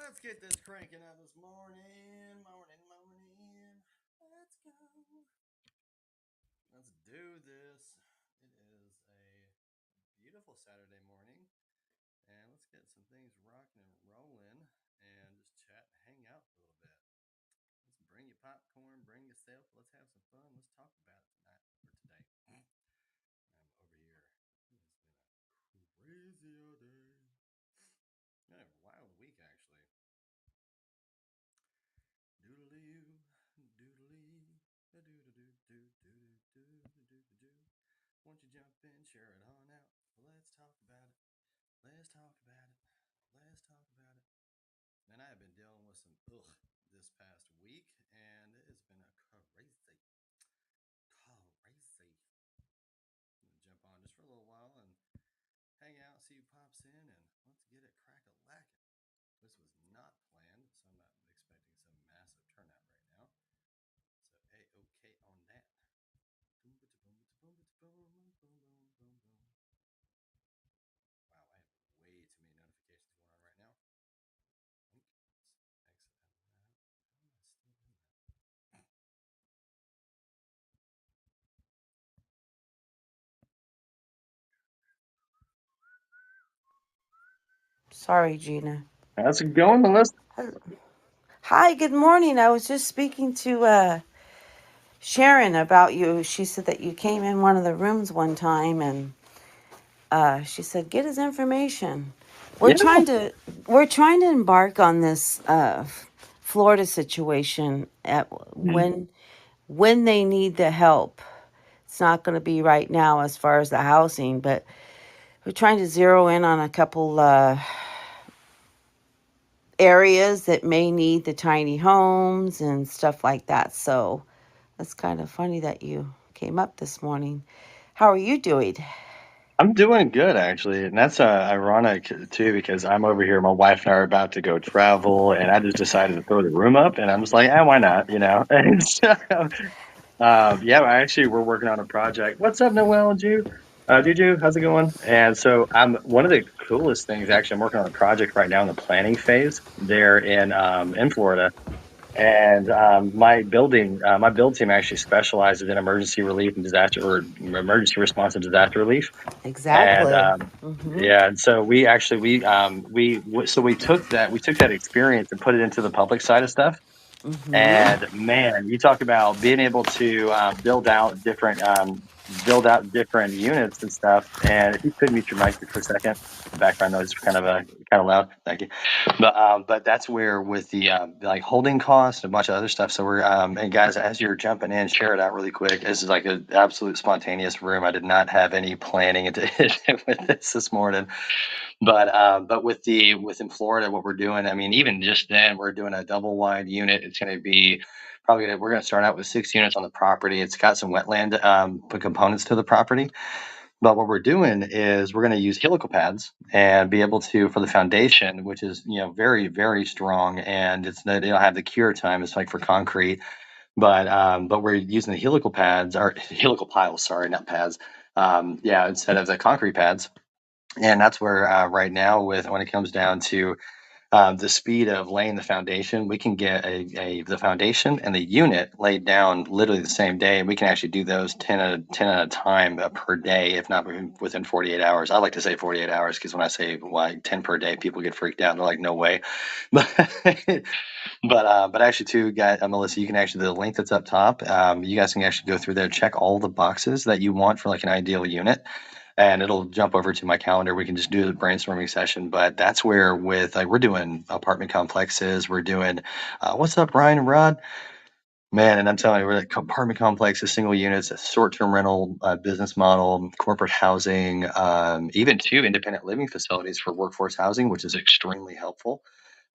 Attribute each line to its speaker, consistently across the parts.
Speaker 1: Let's get this cranking out this morning. Let's go. Let's do this. It is a beautiful Saturday morning, and let's get some things rocking and rolling and just chat and hang out for a little bit. Let's bring your popcorn, bring yourself. Let's have some fun. Let's talk about it tonight or today. I'm over here. It has been a crazy day. A wild week, actually. Doodly-oo, doodly, do-do-do-do-do-do-do-do-do-do. Won't you jump in, share it on out? Let's talk about it. Let's talk about it. Let's talk about it. And I have been dealing with some this past week, and it has been a crazy. I'm gonna jump on just for a little while and hang out, see who pops in, and let's get it crack-a-lackin'. This was not planned, so I'm not expecting some massive turnout right now. So A-OK on that. Wow, I have way too many notifications going on right now. Let's exit out of that. How am I still doing that?
Speaker 2: Sorry, Gina.
Speaker 3: How's it going, Melissa?
Speaker 2: Hi, good morning. I was just speaking to Sharon about you. She said that you came in one of the rooms one time, and she said get his information. We're
Speaker 3: Yeah.
Speaker 2: trying to we're trying to embark on this Florida situation at when they need the help. It's not going to be right now as far as the housing, but we're trying to zero in on a couple areas that may need the tiny homes and stuff like that. So that's kind of funny that you came up this morning. How are you doing?
Speaker 3: I'm doing good, actually. And that's ironic, too, because I'm over here. My wife and I are about to go travel, and I just decided to throw the room up. And I'm just like, why not? And so, yeah, we're working on a project. What's up, Noel and Ju? Juju, how's it going? And so, one of the coolest things, actually, I'm working on a project right now in the planning phase there in Florida. And my build team actually specializes in emergency relief and disaster or emergency response and disaster relief. And
Speaker 2: Exactly. Mm-hmm.
Speaker 3: yeah, and so we took that experience and put it into the public side of stuff.
Speaker 2: Mm-hmm.
Speaker 3: And man, you talk about being able to build out different units and stuff. And if you could mute your mic for a second, the background noise is kind of loud. Thank you. But that's where with the like holding costs and a bunch of other stuff. So we're and guys, as you're jumping in, share it out really quick. This is like an absolute spontaneous room. I did not have any planning into with this morning. But in Florida, what we're doing, I mean, even just then, we're doing a double wide unit. It's going to be we're going to start out with 6 units on the property. It's got some wetland components to the property. But what we're doing is we're going to use helical pads and be able to for the foundation, which is very very strong, and it'll have the cure time. It's like for concrete, but we're using the helical pads or helical piles. Sorry, not pads. Yeah, instead of the concrete pads, and that's where right now with when it comes down to the speed of laying the foundation, we can get the foundation and the unit laid down literally the same day. We can actually do those 10 at a time per day, if not within 48 hours. I like to say 48 hours because when I say like 10 per day, people get freaked out. They're like, no way. But but actually too, guys, Melissa, you can actually the link that's up top. You guys can actually go through there, check all the boxes that you want for like an ideal unit, and it'll jump over to my calendar. We can just do the brainstorming session. But that's where with like we're doing apartment complexes. We're doing what's up, Ryan and Rod? Man, and I'm telling you, we're like apartment complexes, single units, a short-term rental business model, corporate housing, even two independent living facilities for workforce housing, which is extremely helpful.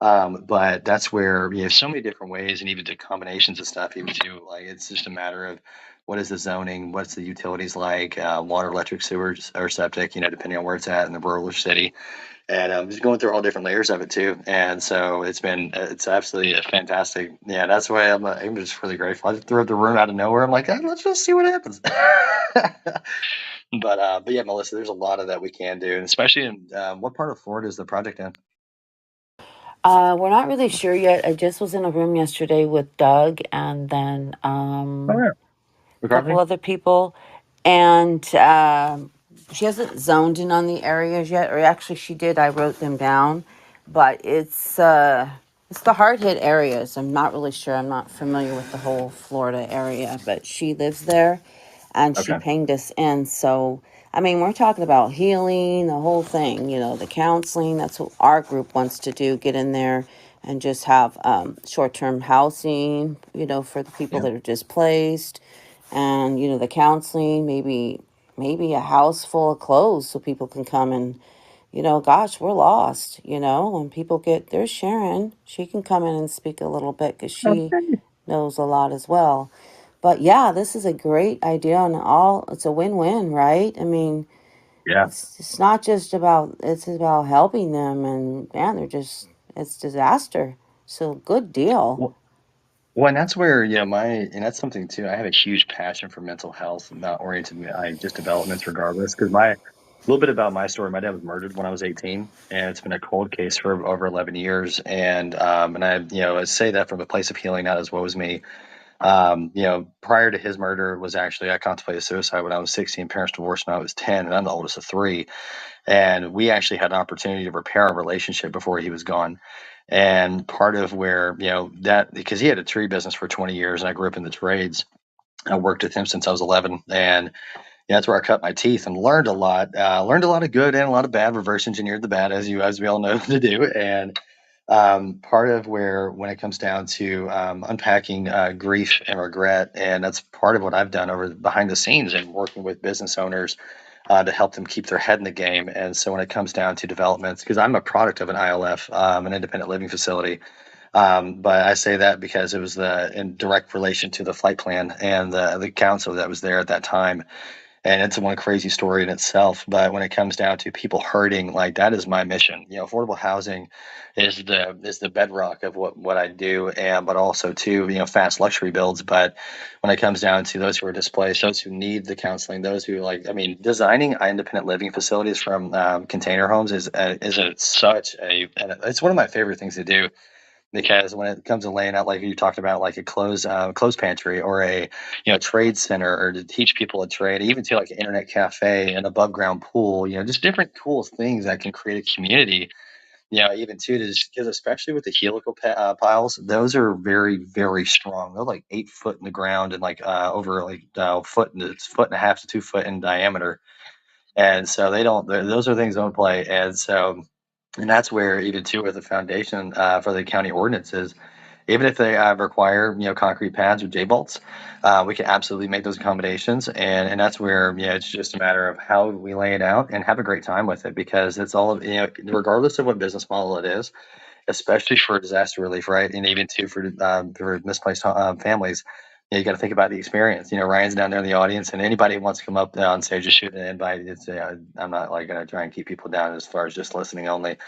Speaker 3: But that's where you have so many different ways and even the combinations of stuff, even too, like it's just a matter of what is the zoning, what's the utilities like, water, electric, sewers, or septic, depending on where it's at in the rural or city. And just going through all different layers of it too. And so it's absolutely a fantastic. Yeah, that's why I'm just really grateful. I just threw up the room out of nowhere. I'm like, let's just see what happens. But yeah, Melissa, there's a lot of that we can do, and especially in what part of Florida is the project in?
Speaker 2: We're not really sure yet. I just was in a room yesterday with Doug and then
Speaker 3: Oh yeah,
Speaker 2: a couple
Speaker 3: McCarthy.
Speaker 2: other people, and she hasn't zoned in on the areas yet, or actually she did. I wrote them down, but it's the hard hit areas. I'm not really sure. I'm not familiar with the whole Florida area, but she lives there, and she
Speaker 3: Okay.
Speaker 2: pinged us in. So I mean, we're talking about healing, the whole thing. You know, the counseling. That's what our group wants to do. Get in there and just have short term housing. You know, for the people
Speaker 3: Yeah.
Speaker 2: that are displaced, and you know the counseling, maybe a house full of clothes so people can come and, you know, gosh, we're lost. You know, when people get, there's Sharon, she can come in and speak a little bit because she
Speaker 3: Okay.
Speaker 2: knows a lot as well. But yeah, this is a great idea, and all it's a win-win, right? I mean,
Speaker 3: Yeah.
Speaker 2: it's not just about, it's about helping them, and man, they're just, it's disaster. So good deal.
Speaker 3: Well, Well, and that's where, and that's something too. I have a huge passion for mental health, not oriented, just developments regardless. Because a little bit about my story, my dad was murdered when I was 18, and it's been a cold case for over 11 years. And I, I say that from a place of healing, not as woe as me. Prior to his murder was actually, I contemplated suicide when I was 16, parents divorced when I was 10, and I'm the oldest of three. And we actually had an opportunity to repair our relationship before he was gone. And part of where, that because he had a tree business for 20 years and I grew up in the trades. I worked with him since I was 11, and that's where I cut my teeth and learned a lot. Learned a lot of good and a lot of bad. Reverse engineered the bad, as we all know to do. And part of where, when it comes down to unpacking grief and regret, and that's part of what I've done over behind the scenes and working with business owners to help them keep their head in the game. And so when it comes down to developments, because I'm a product of an ILF, an independent living facility, but I say that because it was in direct relation to the flight plan and the council that was there at that time. And it's one crazy story in itself. But when it comes down to people hurting, like that is my mission. Affordable housing is the bedrock of what I do, and but also too, fast luxury builds. But when it comes down to those who are displaced, those who need the counseling, those who designing independent living facilities from container homes it's one of my favorite things to do, because when it comes to laying out, like you talked about, like a clothes pantry or a trade center, or to teach people a trade, even to like an internet cafe, an above ground pool, just different cool things that can create a community. Even too, because especially with the helical piles, those are very, very strong. They're like 8 foot in the ground and like over like foot and a half to 2 foot in diameter. And so those are things that don't play. And that's where, even too, with the foundation for the county ordinances, even if they require concrete pads or J bolts, we can absolutely make those accommodations. And that's where it's just a matter of how we lay it out and have a great time with it, because it's all, regardless of what business model it is, especially for disaster relief, right? And even too for misplaced families. You got to think about the experience. Ryan's down there in the audience, and anybody who wants to come up on stage, just shoot an invite. I'm not like going to try and keep people down as far as just listening only,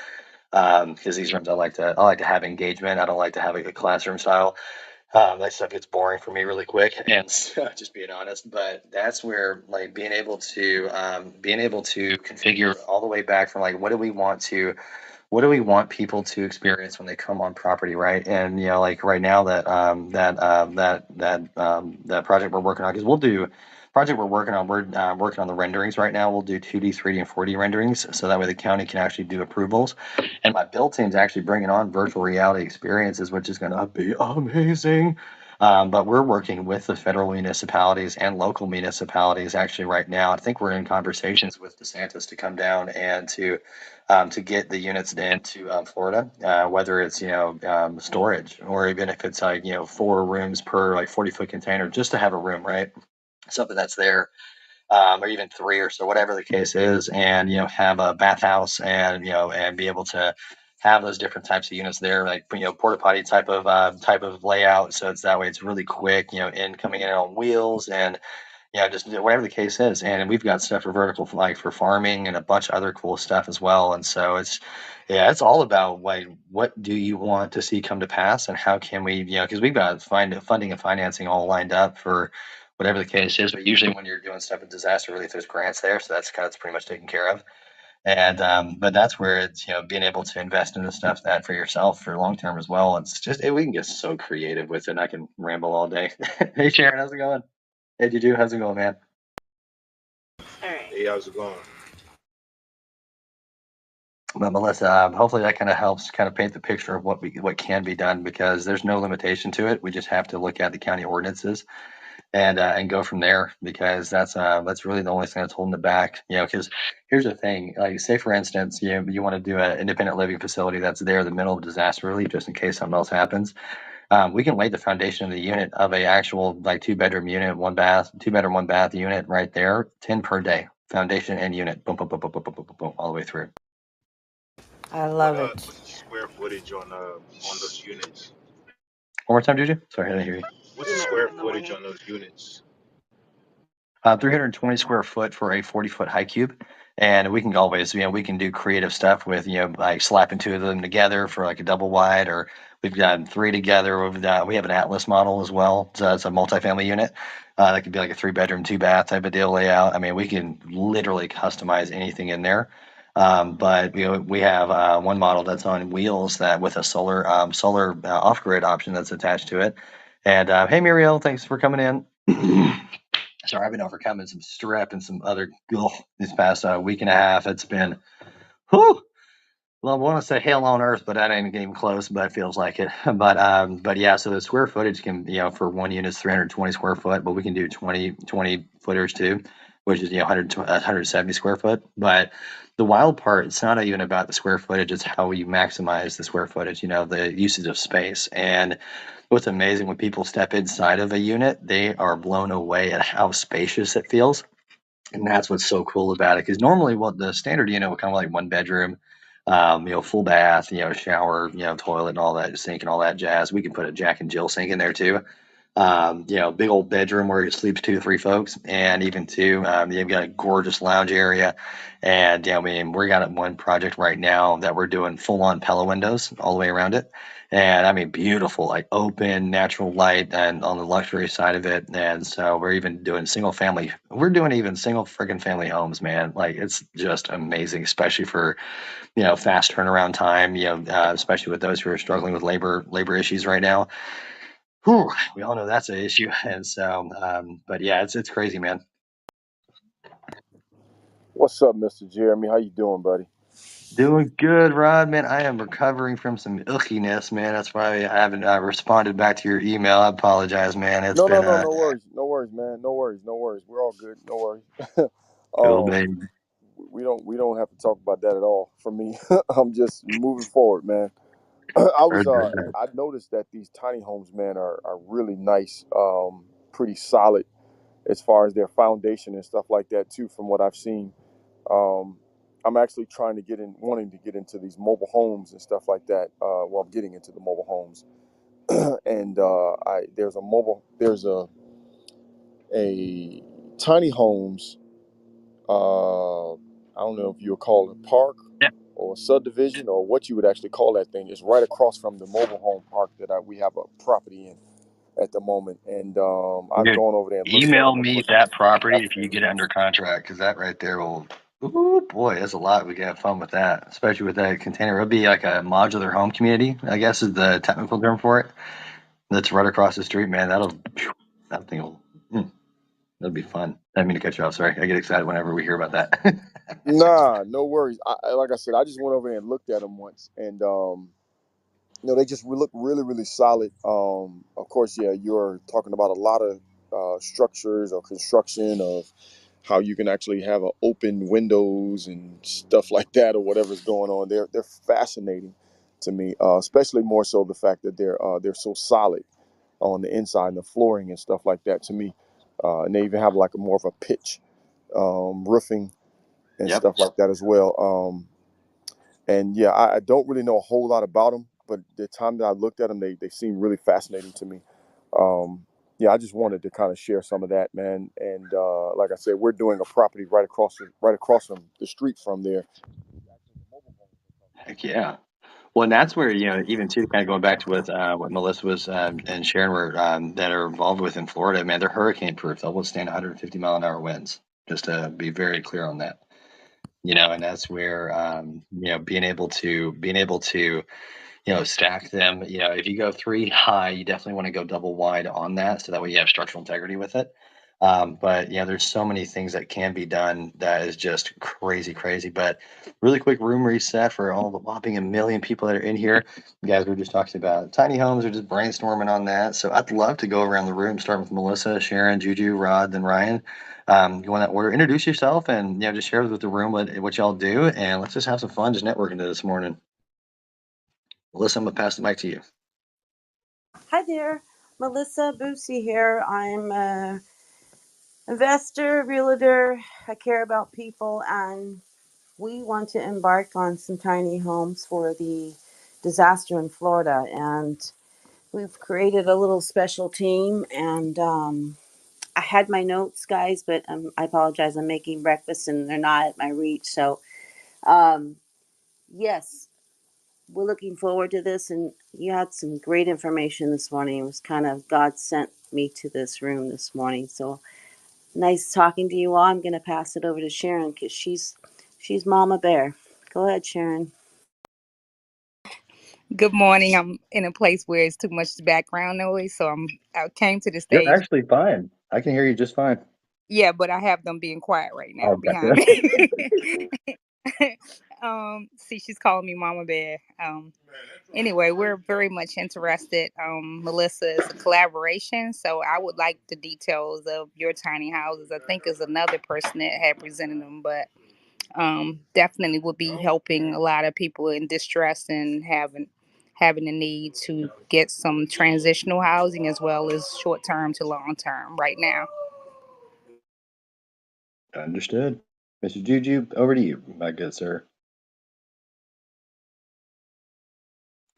Speaker 3: because these rooms I like to have engagement. I don't like to have a classroom style. That stuff gets boring for me really quick, and so, just being honest. But that's where, like, being able to configure all the way back from, like, what do we want people to experience when they come on property, right? And like right now, that project we're working on, because we're working on the renderings right now. We'll do 2D, 3D, and 4D renderings, so that way the county can actually do approvals. And my build team's actually bringing on virtual reality experiences, which is going to be amazing. But we're working with the federal municipalities and local municipalities actually right now. I think we're in conversations with DeSantis to come down and to get the units into Florida, whether it's storage, or even if it's like 4 rooms per like 40-foot container, just to have a room, right? Something that's there, or even 3 or so, whatever the case is, and have a bathhouse, and be able to have those different types of units there, like porta potty type of layout, so it's that way it's really quick, in coming in on wheels, and just whatever the case is. And we've got stuff for vertical, like for farming, and a bunch of other cool stuff as well. And so it's all about, like, what do you want to see come to pass, and how can we, because we've got funding and financing all lined up for whatever the case is. But usually when you're doing stuff with disaster relief, there's grants there, so that's pretty much taken care of. And but that's where it's being able to invest in the stuff that for yourself for long term as well. It's just we can get so creative with it. I can ramble all day. Hey Sharon, how's it going? Hey Juju, how's it going, man?
Speaker 4: Hey, how's it going?
Speaker 3: But Melissa, hopefully that kind of helps kind of paint the picture of what can be done, because there's no limitation to it. We just have to look at the county ordinances and go from there, because that's really the only thing that's holding it back. Because here's the thing, like say for instance, you want to do an independent living facility that's there in the middle of disaster relief, just in case something else happens. We can lay the foundation of the unit of a actual like 2 bedroom unit, 1 bath, 2 bedroom, 1 bath unit right there, 10 per day, foundation and unit, boom, boom, boom, boom, boom, boom, boom, boom, boom, all the way through.
Speaker 2: I love it.
Speaker 4: What's the square footage on those units?
Speaker 3: One more time, Juju. Sorry, I didn't hear you.
Speaker 4: What's the square footage on those units?
Speaker 3: 320 square foot for a 40-foot high cube. And we can always, we can do creative stuff with, like slapping two of them together for like a double wide, or we've got three together. We have an Atlas model as well. So it's a multifamily unit. That could be like a 3 bedroom, 2 bath type of deal layout. I mean, we can literally customize anything in there. But we have one model that's on wheels that with a solar off grid option that's attached to it. And hey, Muriel, thanks for coming in. Sorry, I've been overcoming some strep and some other this past week and a half. It's been, whew, well, I want to say hell on earth, but that ain't even close. But it feels like it. But yeah. So the square footage can, for one unit is 320 square foot, but we can do 20 footers too, which is 170 square foot. But the wild part, it's not even about the square footage; it's how you maximize the square footage. The usage of space. And what's amazing when people step inside of a unit, they are blown away at how spacious it feels. And that's what's so cool about it. Because normally, what the standard unit would kind of like 1 bedroom, full bath, shower, toilet and all that, sink and all that jazz. We can put a Jack and Jill sink in there too. Big old bedroom where it sleeps 2 or 3 folks, and even two, you've got a gorgeous lounge area. And I mean, we got one project right now that we're doing full on Pella windows all the way around it. And I mean, beautiful, like open, natural light, and on the luxury side of it. And so we're even doing we're doing even single friggin' family homes, man. Like it's just amazing, especially for, fast turnaround time, especially with those who are struggling with labor issues right now. Whew, we all know that's an issue. And so, but yeah, it's crazy, man.
Speaker 5: What's up, Mr. Jeremy? How you doing, buddy?
Speaker 3: Doing good, Rod, man. I am recovering from some ickiness, man. That's why I haven't responded back to your email. I apologize, man. It's
Speaker 5: No, no,
Speaker 3: been
Speaker 5: no, no worries, no worries, man. No worries, no worries. We're all good. No worries.
Speaker 3: cool,
Speaker 5: um,
Speaker 3: baby.
Speaker 5: we don't have to talk about that at all. For me, I'm just moving forward, man. I noticed that these tiny homes, man, are really nice, pretty solid as far as their foundation and stuff like that too. From what I've seen, um, I'm actually wanting to get into these mobile homes and stuff like that. Well, I'm getting into the mobile homes, and I there's a tiny homes. I don't know if you would call it a park
Speaker 3: Yeah,
Speaker 5: or a subdivision or what you would actually call that thing. It's right across from the mobile home park that we have a property in at the moment, and I've
Speaker 3: dude,
Speaker 5: gone over there and looked at
Speaker 3: email
Speaker 5: them. Of
Speaker 3: me
Speaker 5: course,
Speaker 3: that property if you
Speaker 5: fascinating.
Speaker 3: get it under contract, because that right there will. Ooh, boy, that's a lot. We can have fun with that, especially with that container. It'll be like a modular home community, I guess is the technical term for it. That's right across the street, man. That thing will. That'd be fun. I didn't mean to cut you off. Sorry. I get excited whenever we hear about that.
Speaker 5: Nah, no worries. Like I said, I just went over there and looked at them once, and they just look really, really solid. Of course, yeah, you're talking about a lot of structures or construction of how you can actually have open windows and stuff like that, or whatever's going on. They're fascinating to me, especially more so the fact that they're so solid on the inside and the flooring and stuff like that. To me, and they even have like a more of a pitch roofing and
Speaker 3: Yep.
Speaker 5: stuff like that as well. And yeah, I don't really know a whole lot about them, but the time that I looked at them, they seem really fascinating to me. Um, yeah, I just wanted to kind of share some of that, man. And like I said, we're doing a property right across from the street from there.
Speaker 3: Heck yeah. Well, and that's where, even too, kind of going back to what Melissa was and Sharon were that are involved with in Florida, man, they're hurricane proof. They'll withstand 150 mile an hour winds, just to be very clear on that. And that's where being able to stack them. If you go three high, you definitely want to go double wide on that, so that way you have structural integrity with it. But there's so many things that can be done that is just crazy, crazy. But really quick room reset for all the whopping a million people that are in here. You guys were just talking about tiny homes, or just brainstorming on that. So I'd love to go around the room, start with Melissa, Sharon, Juju, Rod, then Ryan. Go in that order. Introduce yourself and just share with the room what y'all do, and let's just have some fun just networking this morning. Melissa, I'm gonna pass the mic to you.
Speaker 2: Hi there, Melissa Boosie here. I'm a investor, realtor. I care about people, and we want to embark on some tiny homes for the disaster in Florida. And we've created a little special team. And I had my notes, guys, but I apologize. I'm making breakfast and they're not at my reach. So, um, yes, we're looking forward to this. And you had some great information this morning. It was kind of God sent me to this room this morning. So nice talking to you all. I'm going to pass it over to Sharon because she's Mama Bear. Go ahead, Sharon.
Speaker 6: Good morning. I'm in a place where it's too much background noise, so I came to the
Speaker 3: You're
Speaker 6: stage.
Speaker 3: actually fine. I can hear you just fine.
Speaker 6: Yeah, but I have them being quiet right now
Speaker 3: Oh,
Speaker 6: behind
Speaker 3: gotcha.
Speaker 6: me. See, she's calling me Mama Bear. Anyway, we're very much interested. Melissa, is a collaboration, so I would like the details of your tiny houses. I think is another person that had presented them, but definitely would be helping a lot of people in distress and having the need to get some transitional housing as well as short term to long term right now.
Speaker 3: Understood. Mr. Juju, over to you, my good sir.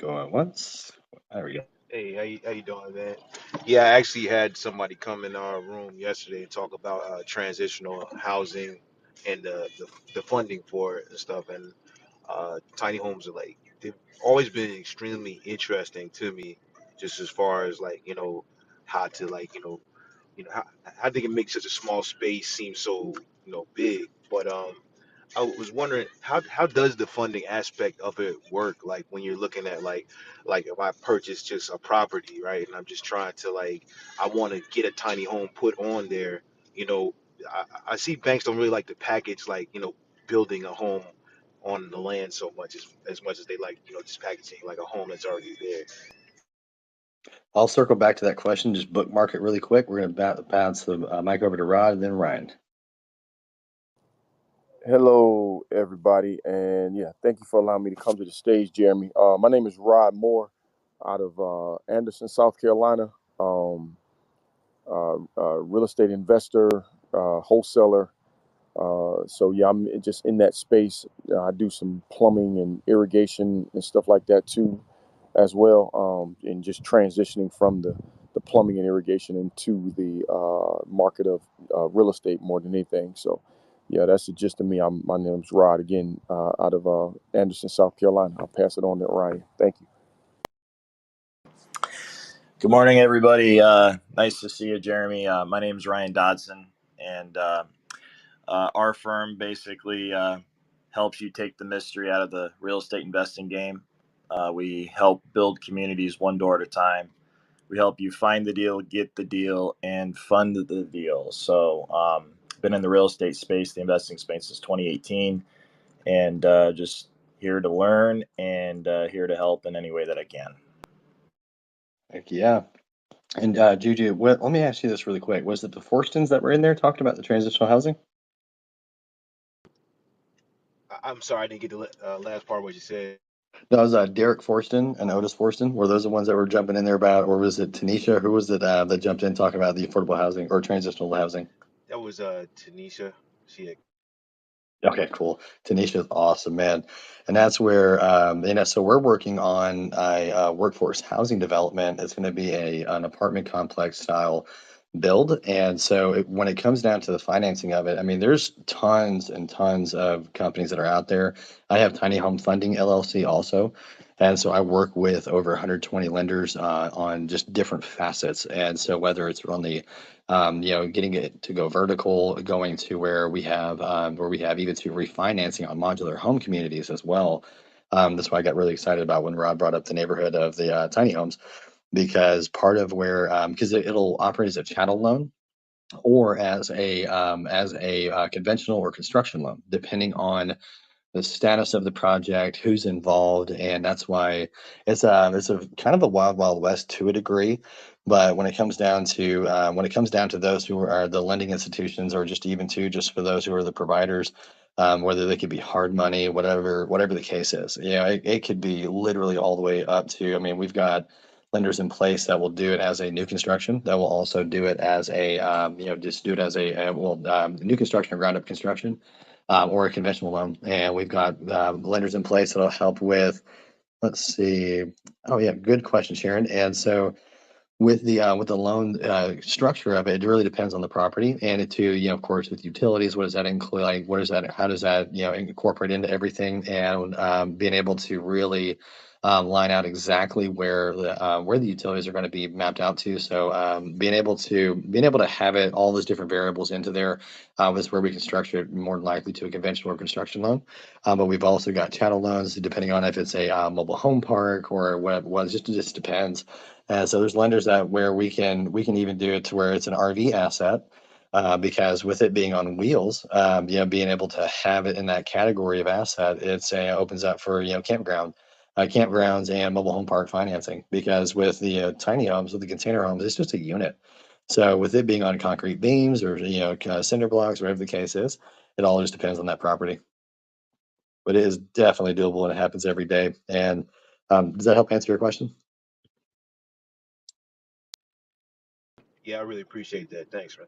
Speaker 3: Going once. There we go.
Speaker 4: Hey, how you doing, man? Yeah, I actually had somebody come in our room yesterday and talk about transitional housing and the funding for it and stuff. And tiny homes are like they've always been extremely interesting to me, just as far as like how to like how they can make such a small space seem so big. But I was wondering how does the funding aspect of it work? Like when you're looking at like if I purchase just a property, right, and I'm just trying to like I want to get a tiny home put on there, you know, I see banks don't really like to package like building a home on the land so much as they like just packaging like a home that's already there.
Speaker 3: I'll circle back to that question. Just bookmark it really quick. We're going to bounce the mic over to Rod and then Ryan.
Speaker 5: Hello, everybody, and yeah, thank you for allowing me to come to the stage, Jeremy. My name is Rod Moore, out of Anderson, South Carolina. Real estate investor, wholesaler. So yeah, I'm just in that space. I do some plumbing and irrigation and stuff like that too, as well. And just transitioning from the plumbing and irrigation into the market of real estate more than anything. So yeah, that's the gist of me. My name's Rod again, out of Anderson, South Carolina. I'll pass it on to Ryan. Thank you.
Speaker 7: Good morning, everybody. Nice to see you, Jeremy. My name is Ryan Dodson, and our firm basically helps you take the mystery out of the real estate investing game. We help build communities one door at a time. We help you find the deal, get the deal, and fund the deal. So, been in the real estate space, the investing space since 2018, and just here to learn and here to help in any way that I can.
Speaker 3: Heck yeah. And Juju, let me ask you this really quick. Was it the Forstons that were in there talking about the transitional housing?
Speaker 4: I'm sorry I didn't get the last part of what you said.
Speaker 3: No, it was Derek Forston and Otis Forston. Were those the ones that were jumping in there about, or was it Tanisha? Who was it that jumped in talking about the affordable housing or transitional housing?
Speaker 4: That was Tanisha. She had
Speaker 3: Okay, cool. Tanisha is awesome, man. And that's where, so we're working on a workforce housing development. It's going to be an apartment complex style build. And so when it comes down to the financing of it, I mean, there's tons and tons of companies that are out there. I have Tiny Home Funding LLC also. And so I work with over 120 lenders on just different facets. And so whether it's on the getting it to go vertical, going to where we have even to refinancing on modular home communities as well. That's why I got really excited about when Rob brought up the neighborhood of the tiny homes, because part of where because it'll operate as a chattel loan or as a conventional or construction loan, depending on the status of the project, who's involved, and that's why it's a kind of a wild west to a degree. But when it comes down to those who are the lending institutions, or just even to just for those who are the providers, whether they could be hard money, whatever the case is, it could be literally all the way up to. I mean, we've got lenders in place that will do it as a new construction, that will also do it as a just do it as new construction or ground up construction, or a conventional loan. And we've got lenders in place that'll help with, let's see. Oh yeah, good question, Sharon. And so with the loan structure of it, it really depends on the property, and of course, with utilities, what does that include? Like, what is that? How does that incorporate into everything? And being able to really line out exactly where the utilities are going to be mapped out to. So being able to have it all those different variables into there is where we can structure it more than likely to a conventional or construction loan. But we've also got chattel loans, depending on if it's a mobile home park or what. Well, it just depends. So there's lenders that where we can even do it to where it's an RV asset, because with it being on wheels, being able to have it in that category of asset, opens up for campgrounds and mobile home park financing. Because with the tiny homes, with the container homes, it's just a unit. So with it being on concrete beams or cinder blocks, whatever the case is, it all just depends on that property. But it is definitely doable and it happens every day. And does that help answer your question?
Speaker 4: Yeah, I really appreciate that. Thanks, man.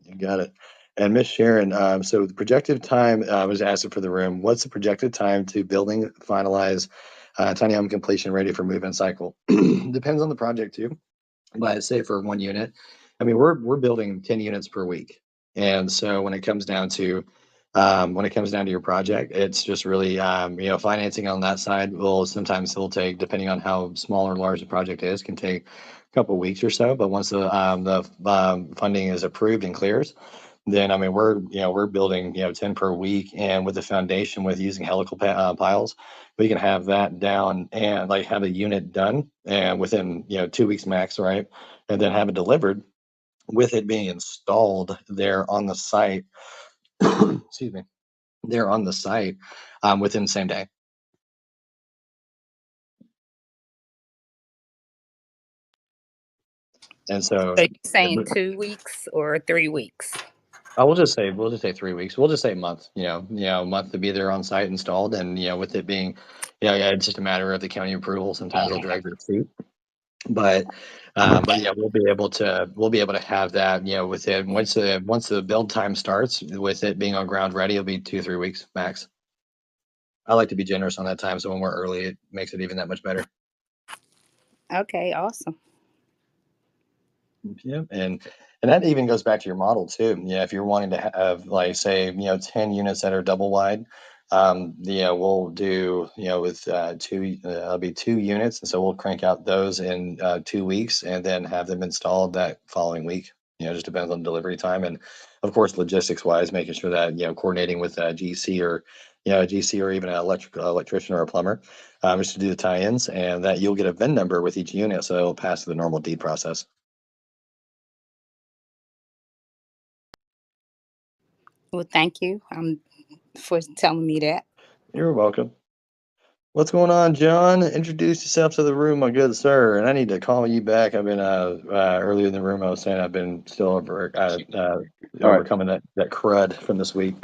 Speaker 3: You got it. And Miss Sharon, so the projected time, I was asking for the room, what's the projected time to building, finalize, tiny home completion, ready for move-in cycle? Depends on the project too. But I'd say for one unit, I mean, we're building 10 units per week. And so when it comes down to your project, it's just really, financing on that side will take, depending on how small or large the project is, can take a couple of weeks or so. But once the funding is approved and clears, then I mean we're building 10 per week, and with the foundation with using helical piles, we can have that down and like have a unit done and within 2 weeks max, right? And then have it delivered with it being installed there on the site. Excuse me, there on the site within the same day. And
Speaker 6: So
Speaker 3: so
Speaker 6: you're saying 2 weeks or 3 weeks?
Speaker 3: we'll just say 3 weeks. We'll just say a month. A month to be there on site installed, and with it being, yeah, it's just a matter of the county approval. Sometimes they'll drag their feet, but yeah, we'll be able to have that. Within once the build time starts, with it being on ground ready, it'll be 2-3 weeks max. I like to be generous on that time, so when we're early, it makes it even that much better.
Speaker 6: Okay, awesome.
Speaker 3: Yeah, and that even goes back to your model too. Yeah, if you're wanting to have like say 10 units that are double wide, we'll do with it'll be 2 units, and so we'll crank out those in 2 weeks and then have them installed that following week. It just depends on delivery time and of course logistics wise, making sure that coordinating with a GC or even an electrician or a plumber, just to do the tie-ins, and that you'll get a VIN number with each unit, so it'll pass through the normal deed process.
Speaker 6: Well, thank you for telling me that.
Speaker 3: You're welcome. What's going on, John? Introduce yourself to the room, my good sir. And I need to call you back. I've been earlier in the room. I was saying I've been still
Speaker 8: All right,
Speaker 3: overcoming that crud from this week.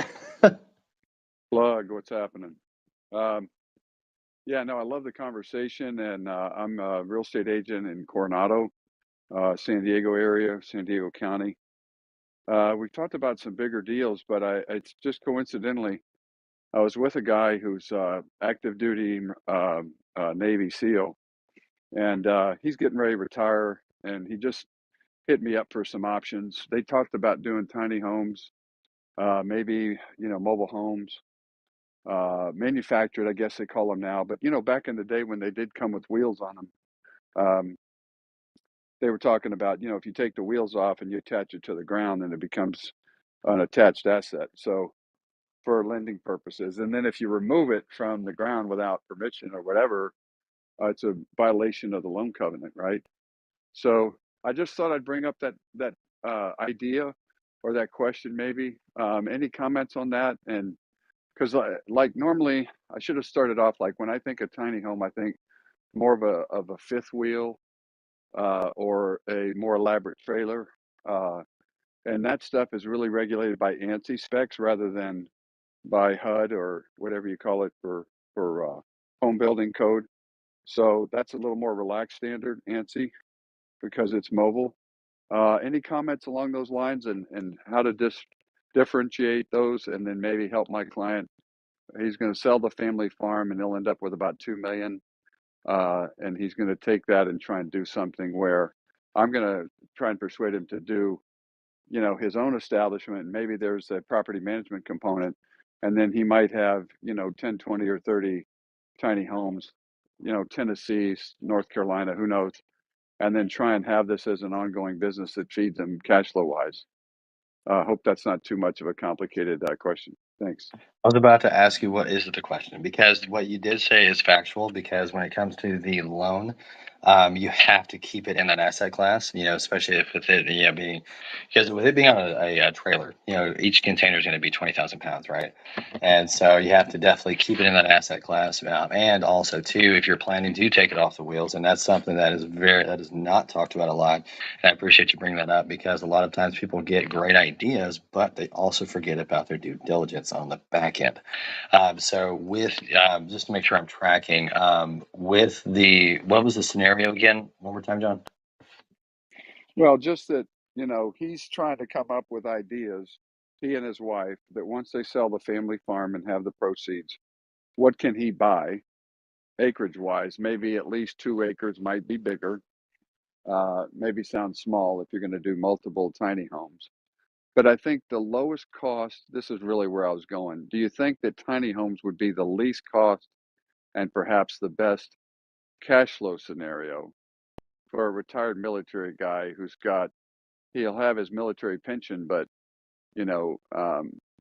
Speaker 8: plug. What's happening? Um, yeah, no, I love the conversation, and I'm a real estate agent in Coronado, San Diego area, San Diego County. We've talked about some bigger deals, but it's just coincidentally, I was with a guy who's active duty Navy SEAL, and he's getting ready to retire, and he just hit me up for some options. They talked about doing tiny homes, maybe mobile homes. manufactured, I guess they call them now. But back in the day when they did come with wheels on them, um, they were talking about if you take the wheels off and you attach it to the ground, then it becomes an attached asset. So for lending purposes, and then if you remove it from the ground without permission or whatever, it's a violation of the loan covenant, right? So I just thought I'd bring up that idea or that question maybe. Any comments on that? And because like normally I should have started off like when I think of tiny home, I think more of a fifth wheel or a more elaborate trailer, and that stuff is really regulated by ANSI specs rather than by HUD or whatever you call it for home building code. So that's a little more relaxed standard ANSI because it's mobile. Any comments along those lines and how to differentiate those and then maybe help my client? He's going to sell the family farm and he'll end up with about 2 million. And he's going to take that and try and do something where I'm going to try and persuade him to do, his own establishment. Maybe there's a property management component, and then he might have, 10, 20, or 30 tiny homes, Tennessee, North Carolina, who knows, and then try and have this as an ongoing business that feeds him cash flow wise. Hope that's not too much of a complicated question. Thanks.
Speaker 3: I was about to ask you what is the question, because what you did say is factual, because when it comes to the loan, you have to keep it in that asset class, especially if with it, being, because with it being on a trailer, each container is going to be 20,000 pounds, right? And so you have to definitely keep it in that asset class. And also too, if you're planning to take it off the wheels, and that's something that is not talked about a lot. And I appreciate you bringing that up, because a lot of times people get great ideas, but they also forget about their due diligence on the back end. So with just to make sure I'm tracking, with what was the scenario again? One more time, John.
Speaker 8: Well, just that, he's trying to come up with ideas, he and his wife, that once they sell the family farm and have the proceeds, what can he buy acreage wise? Maybe at least 2 acres, might be bigger. Maybe sounds small if you're going to do multiple tiny homes. But I think the lowest cost, this is really where I was going. Do you think that tiny homes would be the least cost and perhaps the best cash flow scenario for a retired military guy he'll have his military pension, but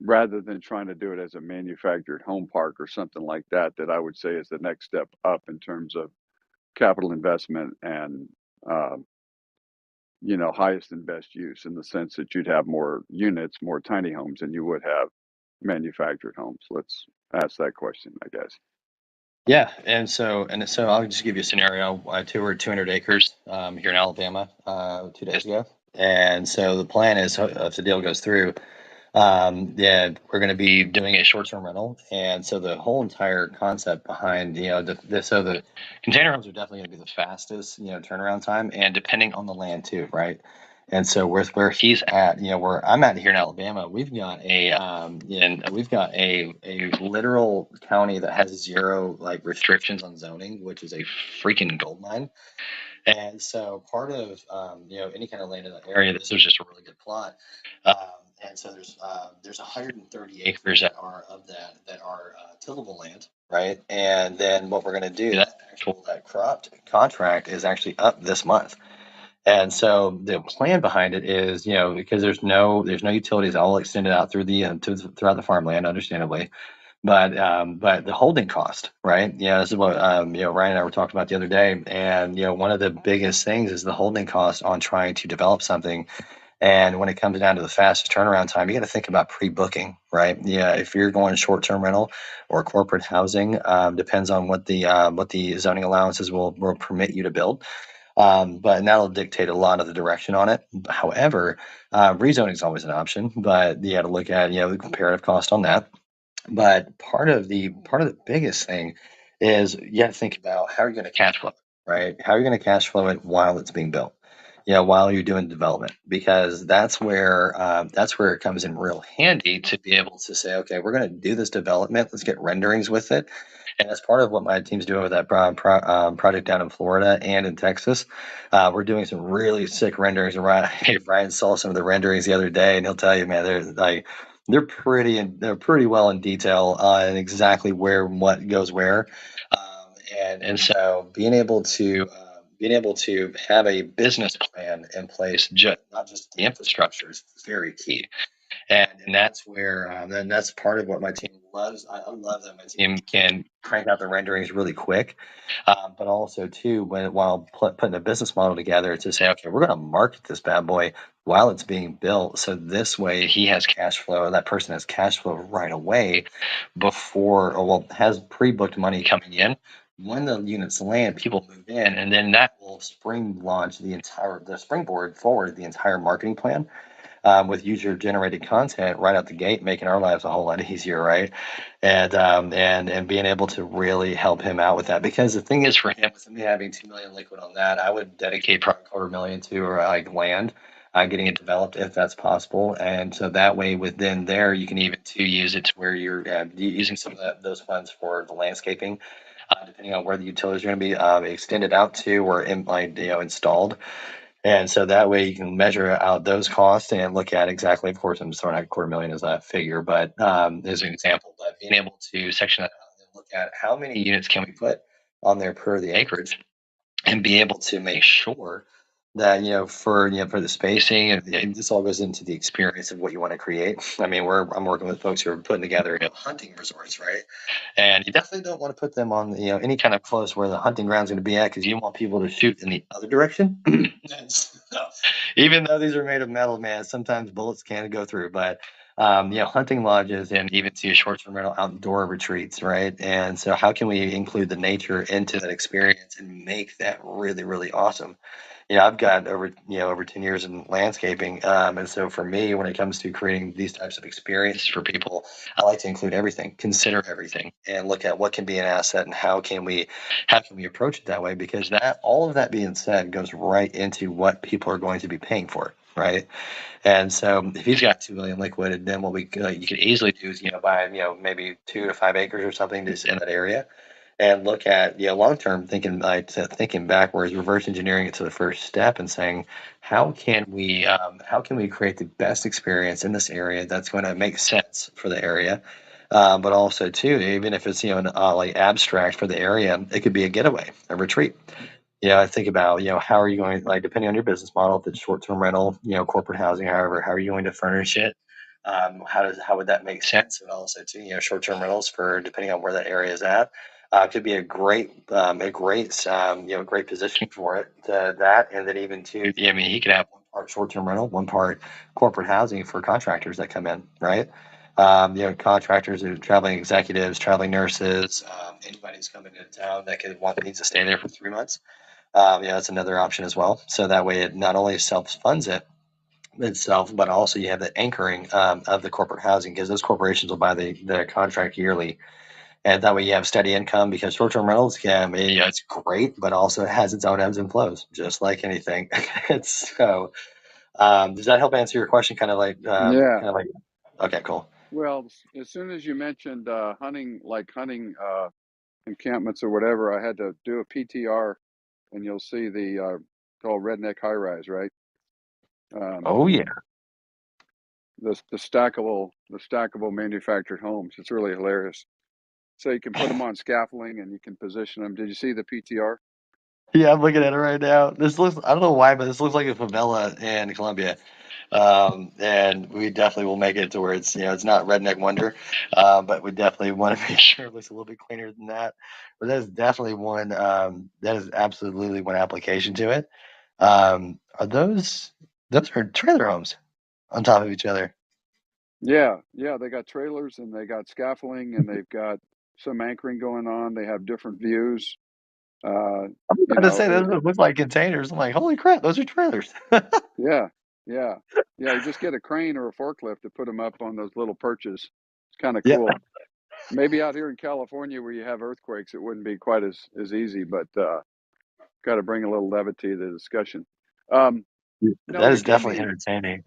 Speaker 8: rather than trying to do it as a manufactured home park or something like that, that I would say is the next step up in terms of capital investment and, highest and best use, in the sense that you'd have more units, more tiny homes than you would have manufactured homes. Let's ask that question, I guess.
Speaker 3: Yeah, and so I'll just give you a scenario. I toured 200 acres here in Alabama 2 days ago, and so the plan is, if the deal goes through, yeah, we're going to be doing a short-term rental, and so the whole entire concept behind the container homes are definitely going to be the fastest turnaround time, and depending on the land too, right? And so where he's at, where I'm at here in Alabama, we've got a literal county that has zero like restrictions on zoning, which is a freaking gold mine. And so part of any kind of land in that area, this was just a really good plot. Um, and so there's 130 acres that are tillable land, right? And then what we're going to do, that cropped contract is actually up this month. And so the plan behind it is, because there's no utilities all extended out through throughout the farmland, understandably, but the holding cost, right? Yeah, this is what Ryan and I were talking about the other day, and one of the biggest things is the holding cost on trying to develop something. And when it comes down to the fastest turnaround time, you got to think about pre-booking, right? Yeah, if you're going short-term rental or corporate housing, depends on what the zoning allowances will permit you to build. But that'll dictate a lot of the direction on it. However, rezoning is always an option, but you got to look at the comparative cost on that. But part of the biggest thing is you got to think about how you're going to cash flow, right? How you're going to cash flow it while it's being built, while you're doing development, because that's where it comes in real handy to be able to say, okay, we're going to do this development. Let's get renderings with it. And that's part of what my team's doing with that project down in Florida and in Texas. We're doing some really sick renderings. And Ryan saw some of the renderings the other day, and he'll tell you, man, they're like they're pretty well in detail on exactly where and what goes where, and so being able to have a business plan in place, not just the infrastructure, is very key. And that's where and that's part of what my team loves. I love that my team can crank out the renderings really quick, but also too while putting a business model together to say, okay, we're going to market this bad boy while it's being built, so this way he has cash flow. That person has cash flow right away before, or well, has pre-booked money coming in. When the units land, people move in, and then that will the springboard forward the entire marketing plan with user generated content right out the gate, making our lives a whole lot easier, right? And being able to really help him out with that, because the thing is, for him, with me having 2 million liquid on that, I would dedicate probably 250,000 to like land. Getting it developed if that's possible, and so that way within there you can even to use it to where you're using some of those funds for the landscaping, depending on where the utilities are going to be extended out to or installed. And so that way you can measure out those costs and look at exactly, of course, I'm just throwing out 250,000 as a figure, but as an example, but being able to section that out and look at how many units can we put on there per the acreage, and be able to make sure that for the spacing, and this all goes into the experience of what you want to create. I mean, I'm working with folks who are putting together hunting resorts, right? And you definitely don't want to put them on any kind of close where the hunting ground's going to be at, because you want people to shoot in the other direction. And so, even though these are made of metal, man, sometimes bullets can go through. But hunting lodges and even to short-term rental outdoor retreats, right? And so, how can we include the nature into that experience and make that really, really awesome? I've got over 10 years in landscaping, and so for me, when it comes to creating these types of experiences for people, I like to include everything, consider everything, and look at what can be an asset and how can we approach it that way, because that all of that being said goes right into what people are going to be paying for, right? And so if he's got 2 million liquid, then what you could easily do is buy maybe 2 to 5 acres or something just in that area, and look at long term, thinking backwards, reverse engineering it to the first step, and saying how can we create the best experience in this area that's going to make sense for the area, but also too, even if it's like abstract for the area, it could be a getaway, a retreat. I think about, how are you going, like, depending on your business model, if it's short-term rental, corporate housing, however, how are you going to furnish it? How would that make sense? And also too, short-term rentals for depending on where that area is at, could be a great positioning for it. That, and then even too, I mean, he could have one part short-term rental, one part corporate housing for contractors that come in, right? Contractors, traveling executives, traveling nurses, anybody who's coming into town that needs to stay there for 3 months. That's another option as well. So that way it not only self-funds itself, but also you have the anchoring of the corporate housing, because those corporations will buy the contract yearly. And that way you have steady income, because short-term rentals it's great, but also it has its own ebbs and flows, just like anything. So does that help answer your question?
Speaker 8: Yeah.
Speaker 3: Okay, cool.
Speaker 8: Well, as soon as you mentioned hunting encampments or whatever, I had to do a PTR, and you'll see the called redneck high rise, right? Um,
Speaker 3: Oh yeah.
Speaker 8: the stackable manufactured homes. It's really hilarious. So you can put them on scaffolding and you can position them. Did you see the PTR?
Speaker 3: Yeah, I'm looking at it right now. I don't know why, but this looks like a favela in Colombia. And we definitely will make it to where it's not redneck wonder, but we definitely want to make sure it looks a little bit cleaner than that. But that is definitely that is absolutely one application to it. Are those are trailer homes on top of each other?
Speaker 8: Yeah, yeah. They got trailers and they got scaffolding and they've got some anchoring going on. They have different views. Uh,
Speaker 3: I'm
Speaker 8: you
Speaker 3: about to
Speaker 8: know,
Speaker 3: say those look like containers. I'm like, holy crap, those are trailers.
Speaker 8: yeah, yeah, yeah. You just get a crane or a forklift to put them up on those little perches. It's kind of
Speaker 3: Yeah,
Speaker 8: cool. Maybe out here in California where you have earthquakes, it wouldn't be quite as easy, but got to bring a little levity to the discussion. Um, no,
Speaker 3: that
Speaker 8: you
Speaker 3: is
Speaker 8: gave
Speaker 3: definitely
Speaker 8: me,
Speaker 3: entertaining.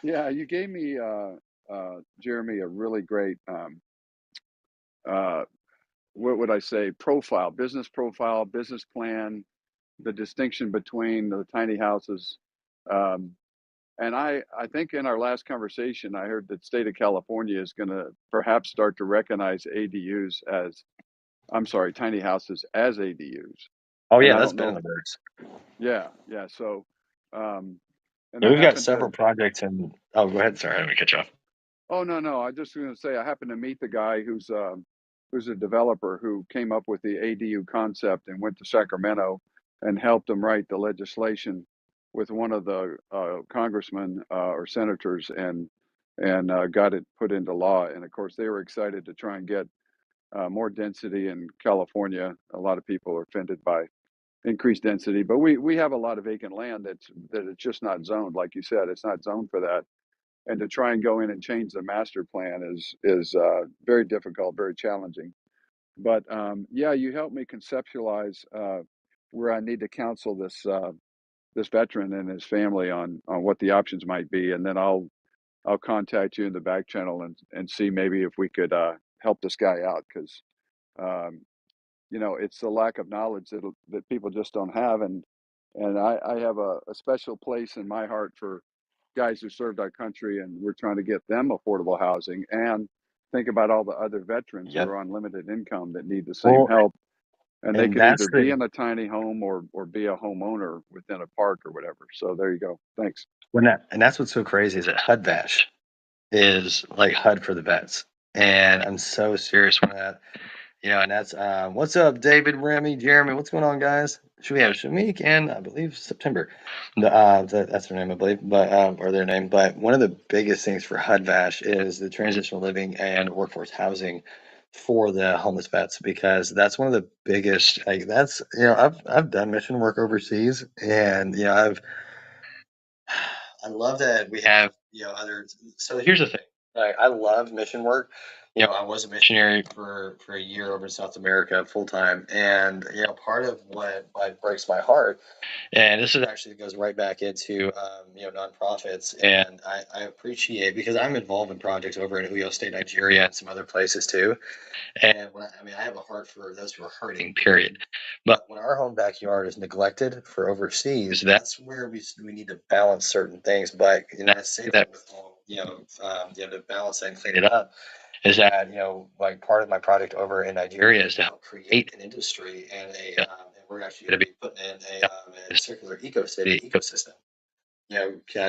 Speaker 8: yeah, you gave me, Jeremy, a really great, uh, what would I say, business profile, business plan, the distinction between the tiny houses. Um, And I think in our last conversation, I heard that state of California is going to perhaps start to recognize ADUs as, I'm sorry, tiny houses as ADUs.
Speaker 3: Oh
Speaker 8: And
Speaker 3: yeah,
Speaker 8: I
Speaker 3: that's
Speaker 8: don't
Speaker 3: been
Speaker 8: know
Speaker 3: in
Speaker 8: if,
Speaker 3: the works.
Speaker 8: yeah, yeah. So, and
Speaker 3: Yeah,
Speaker 8: I
Speaker 3: we've got
Speaker 8: happen to,
Speaker 3: several projects in. Oh, go ahead. Sorry, let me cut you off.
Speaker 8: oh no, no, I just going to say I happen to meet the guy who's a developer who came up with the ADU concept and went to Sacramento and helped them write the legislation with one of the congressmen or senators and got it put into law. And of course, they were excited to try and get more density in California. A lot of people are offended by increased density, but we have a lot of vacant land that it's just not zoned. Like you said, it's not zoned for that. And to try and go in and change the master plan is very difficult, very challenging. But yeah, you helped me conceptualize where I need to counsel this veteran and his family on what the options might be, and then I'll contact you in the back channel and see maybe if we could help this guy out because um, it's the lack of knowledge that people just don't have, and I have a special place in my heart for guys who served our country, and we're trying to get them affordable housing and think about all the other veterans who
Speaker 3: Yep.
Speaker 8: are on limited income that need the same
Speaker 3: Well,
Speaker 8: help, and they
Speaker 3: and
Speaker 8: can either
Speaker 3: that's
Speaker 8: be
Speaker 3: the
Speaker 8: in a tiny home or be a homeowner within a park or whatever. So there you go. Thanks.
Speaker 3: and that's what's so crazy is that HUD-VASH is like HUD for the vets, and I'm so serious with that. And that's what's up, David, Remy, Jeremy. What's going on, guys? Should we have Shamik and I believe September? That's their name, I believe, but or their name. But one of the biggest things for HUD-VASH is the transitional living and workforce housing for the homeless vets because that's one of the biggest. Like that's I've done mission work overseas, and I love that we have, other. So here's the thing. I love mission work. I was a missionary for a year over in South America full time, and part of what breaks my heart, and this is actually goes right back into nonprofits, and I appreciate because I'm involved in projects over in Uyo State, Nigeria, and some other places too. And I have a heart for those who are hurting, period. But when our home backyard is neglected for overseas, that's where we need to balance certain things. But I say that with all to balance it and clean it up is that like part of my project over in Nigeria is to help create an industry and and we're actually going to be putting in a circular ecosystem.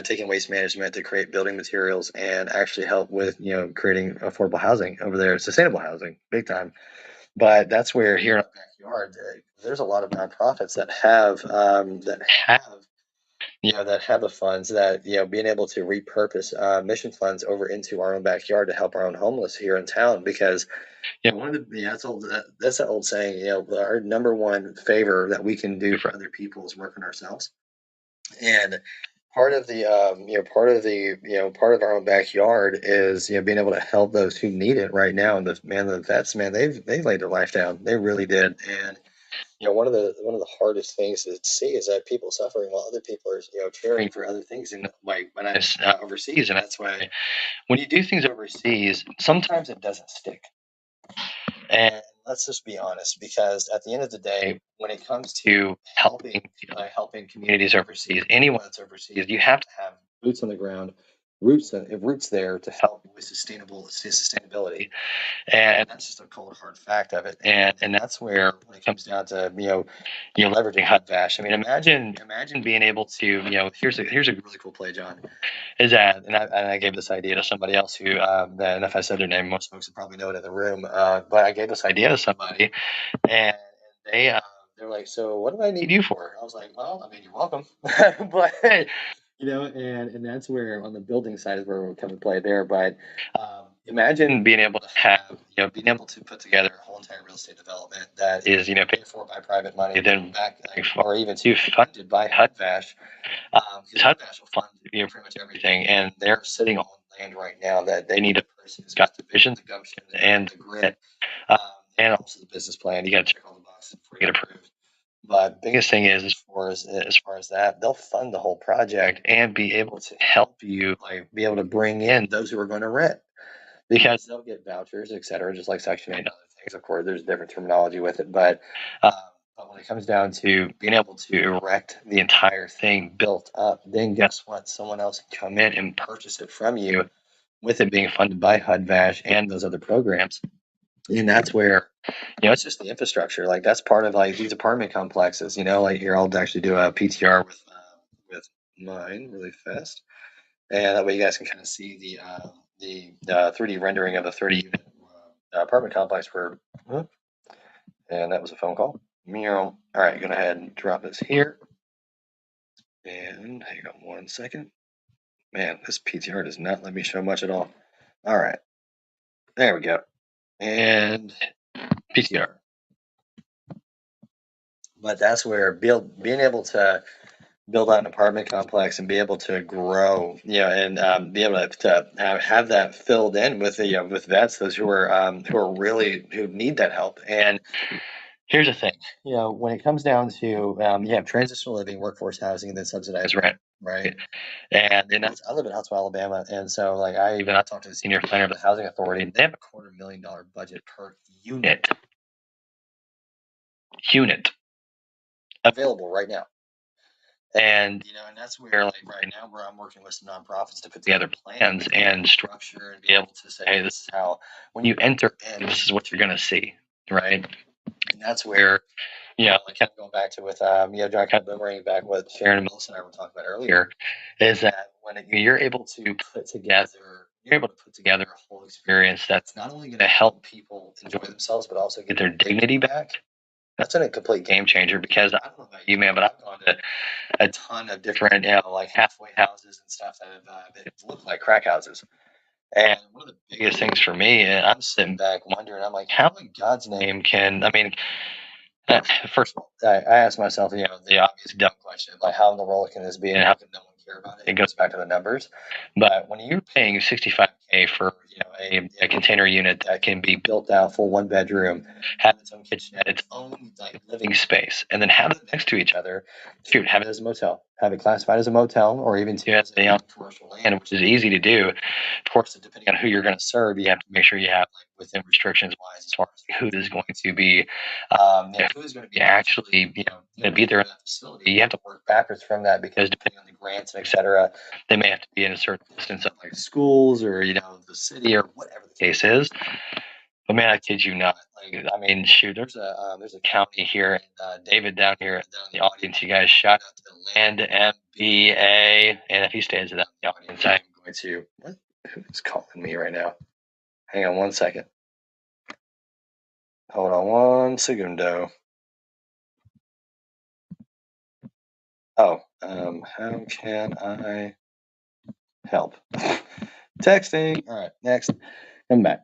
Speaker 3: Taking waste management to create building materials and actually help with creating affordable housing over there, sustainable housing, big time. But that's where here in our backyard, there's a lot of nonprofits that have the funds that being able to repurpose mission funds over into our own backyard to help our own homeless here in town because one of the that's that old saying our number one favor that we can do for other people is work on ourselves. And part of our own backyard is being able to help those who need it right now. And the vets, man, they've laid their life down. They really did. And one of the hardest things to see is that people suffering while other people are caring for other things. And like when I was overseas, and that's why when you do things overseas, sometimes it doesn't stick. And let's just be honest, because at the end of the day, when it comes to helping communities overseas, anyone that's overseas, you have to have boots on the ground, roots there to help with sustainability, and that's just a cold hard fact of it. And that's where when it comes down to leveraging HUD-VASH. I mean, imagine being able to here's a really cool play, John. Is that and I gave this idea to somebody else who and if I said their name, most folks would probably know it in the room. But I gave this idea to somebody, and they're like, "So what do I need you for?" I was like, "Well, I mean, you're welcome." But and that's where on the building side is where we come to play there. But imagine being able to being able to put together a whole entire real estate development that is paid for by private money, then back or even funded by HUD-VASH, because HUD-VASH will fund pretty much everything, and they're sitting on land right now that they need a person who's got the vision, the gumption, and the grit, um, and also the business plan. You got to check all the boxes before you get approved. But biggest thing is as far as that, they'll fund the whole project and be able to help you, like be able to bring in those who are going to rent because they'll get vouchers, et cetera, just like Section 8 and other things. Of course, there's different terminology with it, um, but when when it comes down to being able to erect the entire thing built up, then guess what? Someone else can come in and purchase it from you with it being funded by HUD-VASH and those other programs. And that's where, it's just the infrastructure. Like that's part of like these apartment complexes, like here, I'll actually do a PTR with mine really fast. And that way you guys can kind of see the 3D rendering of the 30 unit apartment complex where, and that was a phone call. All right, go ahead and drop this here. And hang on 1 second. Man, this PTR does not let me show much at all. All right, there we go. And PTR. But that's where being able to build out an apartment complex and be able to grow, and be able to have that filled in with with vets, those who are really who need that help. And here's the thing, when it comes down to you have transitional living, workforce housing, and then subsidized rent, right? And that's, I live in Huntsville, Alabama, and so like I talked to the senior planner of the housing authority, and they have a $250,000 budget per unit available right now. And and that's where like right now where I'm working with some nonprofits to put together plans and structure and be able to say, hey, this is how when you enter in, this is what you're gonna see, right? And that's where, like kind of going back to with John, kind of boomerang back what Sharon and Melissa and I were talking about earlier, is that when you're able to put together a whole experience that's not only going to help people enjoy themselves but also get their dignity back. That's a complete game changer, because I don't know about you, man, but I've gone to a ton of different, like halfway houses and stuff that look like crack houses. And one of the biggest things for me, and I'm sitting back wondering, I'm like, how in God's name first of all, I asked myself, the obvious dumb question, like, how in the world can this be, and how can no one care about it? It goes back to the numbers. But when you're paying $65K for, a container unit that can be built out full 1 bedroom, have its own kitchenette, its own like living space, and then have it next to each other, shoot, have it as a motel, have it classified as a motel, or even as a commercial land, which is easy to do. Of course, depending on who you're going to serve, you have to make sure you have like within restrictions wise as far as who is going to be who's going to be actually, going to be there in that facility. You have to work backwards from that, because depending on the grants and et cetera, they may have to be in a certain distance of like schools or, the city or whatever the case is. But man, I kid you not. Like, shoot, there's a county here, David down here down in the audience. You guys, shout out to the Land MBA, and if he stays in the audience, I'm going to. Who's calling me right now? Hang on 1 second. Hold on 1 segundo. Oh, how can I help? Texting. All right, next. Come back.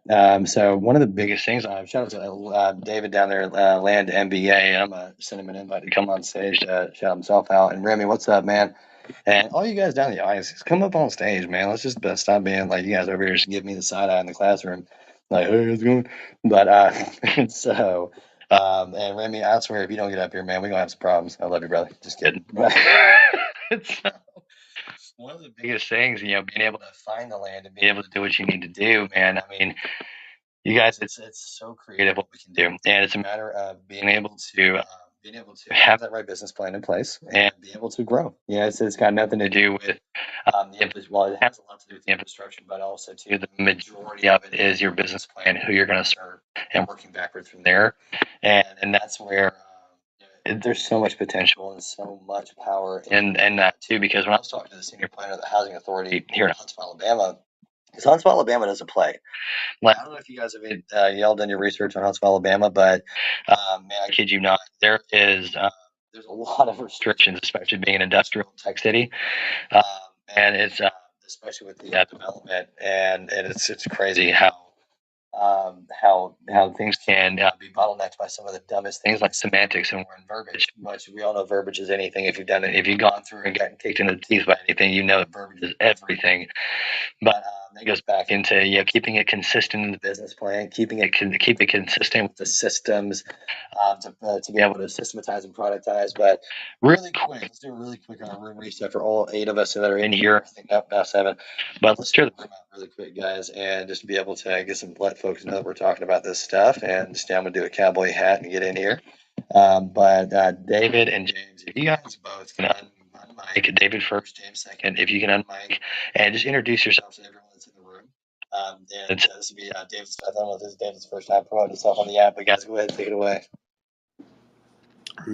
Speaker 3: So one of the biggest things, shout out to David down there, Land MBA. I'm gonna send him an invite to come on stage to shout himself out. And Remy, what's up, man? And all you guys down in the audience, just come up on stage, man. Let's just stop being like you guys over here just give me the side eye in the classroom, like, hey, how's it going? But so. And Remy, I swear, if you don't get up here, man, we're gonna have some problems. I love you, brother. Just kidding. So, one of the biggest things, being able to find the land and be able to do what you need to do, man. You guys, it's so creative what we can do, and it's a matter of being able to have that right business plan in place and be able to grow. It's got nothing to do with the infrastructure. Well, it has a lot to do with the infrastructure, but also too the majority of it is your business plan, who you're going to serve, and working backwards from there. And that's where there's so much potential and so much power in that too. Because when I was talking to the senior planner of the housing authority here in Huntsville, Alabama, because Huntsville, Alabama doesn't play. Like, I don't know if you guys have y'all done your research on Huntsville, Alabama, but man, I kid you not, there's a lot of restrictions, especially being an industrial tech city, um, and it's especially with the development, and it's crazy how things can be bottlenecked by some of the dumbest things like semantics and verbiage. Which we all know verbiage is anything. If you've done it, if you've gone through and gotten kicked in the teeth by anything, you know that verbiage is everything. But that goes back into keeping it consistent in the business plan, keep it consistent with the systems to be able to systematize and productize. But really quick, let's do a really quick room reset for all 8 of us that are in here. I think about 7, but let's clear the room out really quick, guys, and just be able to let folks know that we're talking about this stuff. And just I'm gonna do a cowboy hat and get in here. But David and James, if you guys both can unmic, David first, James second, if you can unmic and just introduce yourselves to everyone that's in the room. And this will be David's. I don't know if this is David's first time promoting himself on the app, but guys, go ahead and take it away.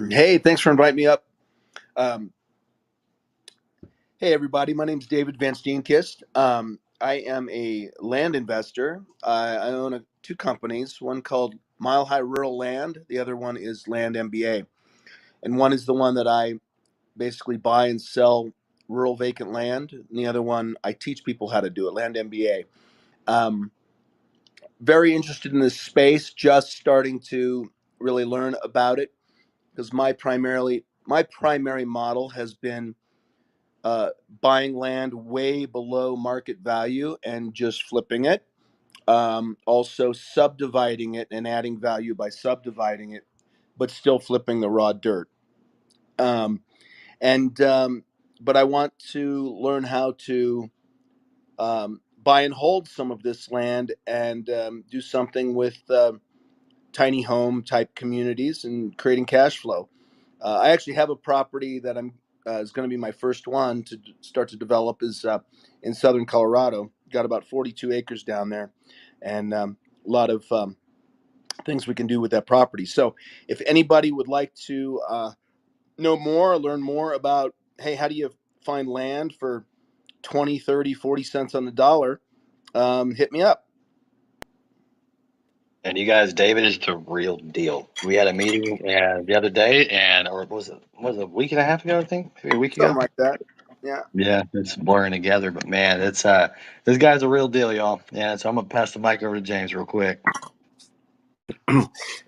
Speaker 9: Hey, thanks for inviting me up. Um, hey, everybody. My name is David Van Steenkist. I am a land investor. I own two companies, one called Mile High Rural Land. The other one is Land MBA. And one is the one that I basically buy and sell rural vacant land. And the other one, I teach people how to do it, Land MBA. Very interested in this space, just starting to really learn about it because my primary model has been buying land way below market value and just flipping it. Also subdividing it and adding value by subdividing it, but still flipping the raw dirt. And But I want to learn how to buy and hold some of this land and do something with tiny home type communities and creating cash flow. I actually have a property that I'm is going to be my first one to start to develop is in southern Colorado. Got about 42 acres down there, and a lot of things we can do with that property. So, if anybody would like to know more or learn more about, hey, how do you find land for 20, 30, 40 cents on the dollar, hit me up.
Speaker 3: And you guys, David is the real deal. We had a meeting the other day, or was it a week and a half ago? I think maybe a week ago.
Speaker 9: Something like that. Yeah.
Speaker 3: Yeah, it's blurring together, but man, it's this guy's a real deal, y'all. Yeah, so I'm gonna pass the mic over to James real quick.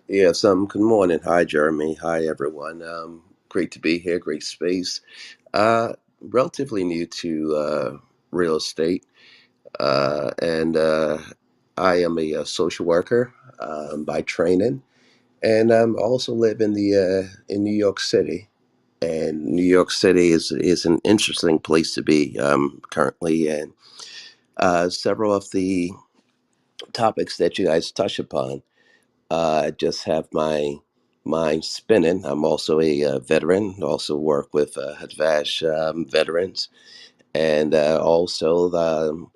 Speaker 10: Yes, good morning. Hi, Jeremy. Hi, everyone. Great to be here. Great space. Relatively new to real estate, and I am a social worker by training, and also live in New York City. And New York City is an interesting place to be currently, and several of the topics that you guys touch upon. I just have my mind spinning. I'm also a veteran, also work with Hadvash veterans. And also,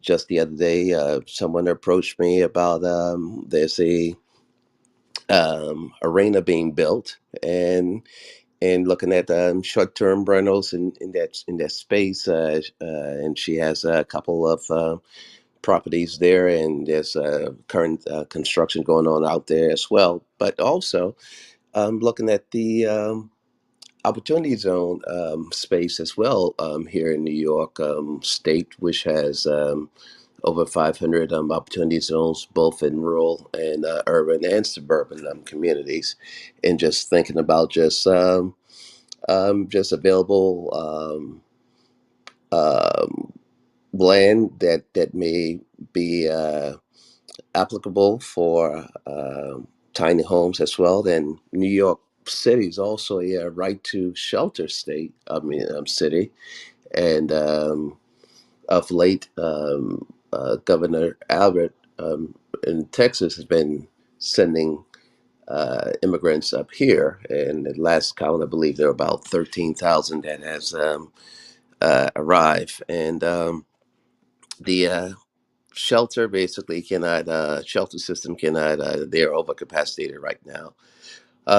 Speaker 10: just the other day, someone approached me about there's a arena being built and looking at short-term rentals in that space. And she has a couple of properties there, and there's current construction going on out there as well. But also, looking at the opportunity zone space as well here in New York State, which has over 500 opportunity zones, both in rural and urban and suburban communities, and just thinking about just available land that may be applicable for tiny homes as well. Then New York City is also a right to shelter state. I mean, city, and of late, Governor Albert in Texas has been sending immigrants up here. And at last count, I believe there are about 13,000 that has arrived, and the shelter basically cannot shelter system cannot they're overcapacitated right now.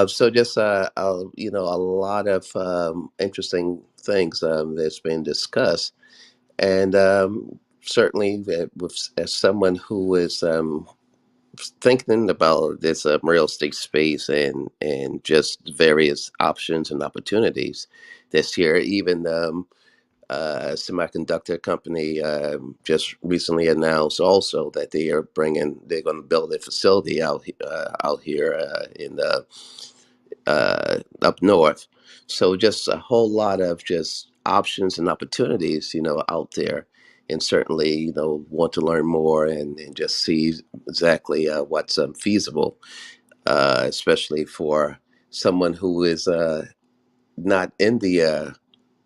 Speaker 10: So just a lot of interesting things that's been discussed, and certainly that with as someone who is thinking about this real estate space and just various options and opportunities this year, even a semiconductor company just recently announced also that they're going to build a facility out here in up north. So just a whole lot of just options and opportunities, out there. And certainly, want to learn more and just see exactly what's feasible, especially for someone who is not in the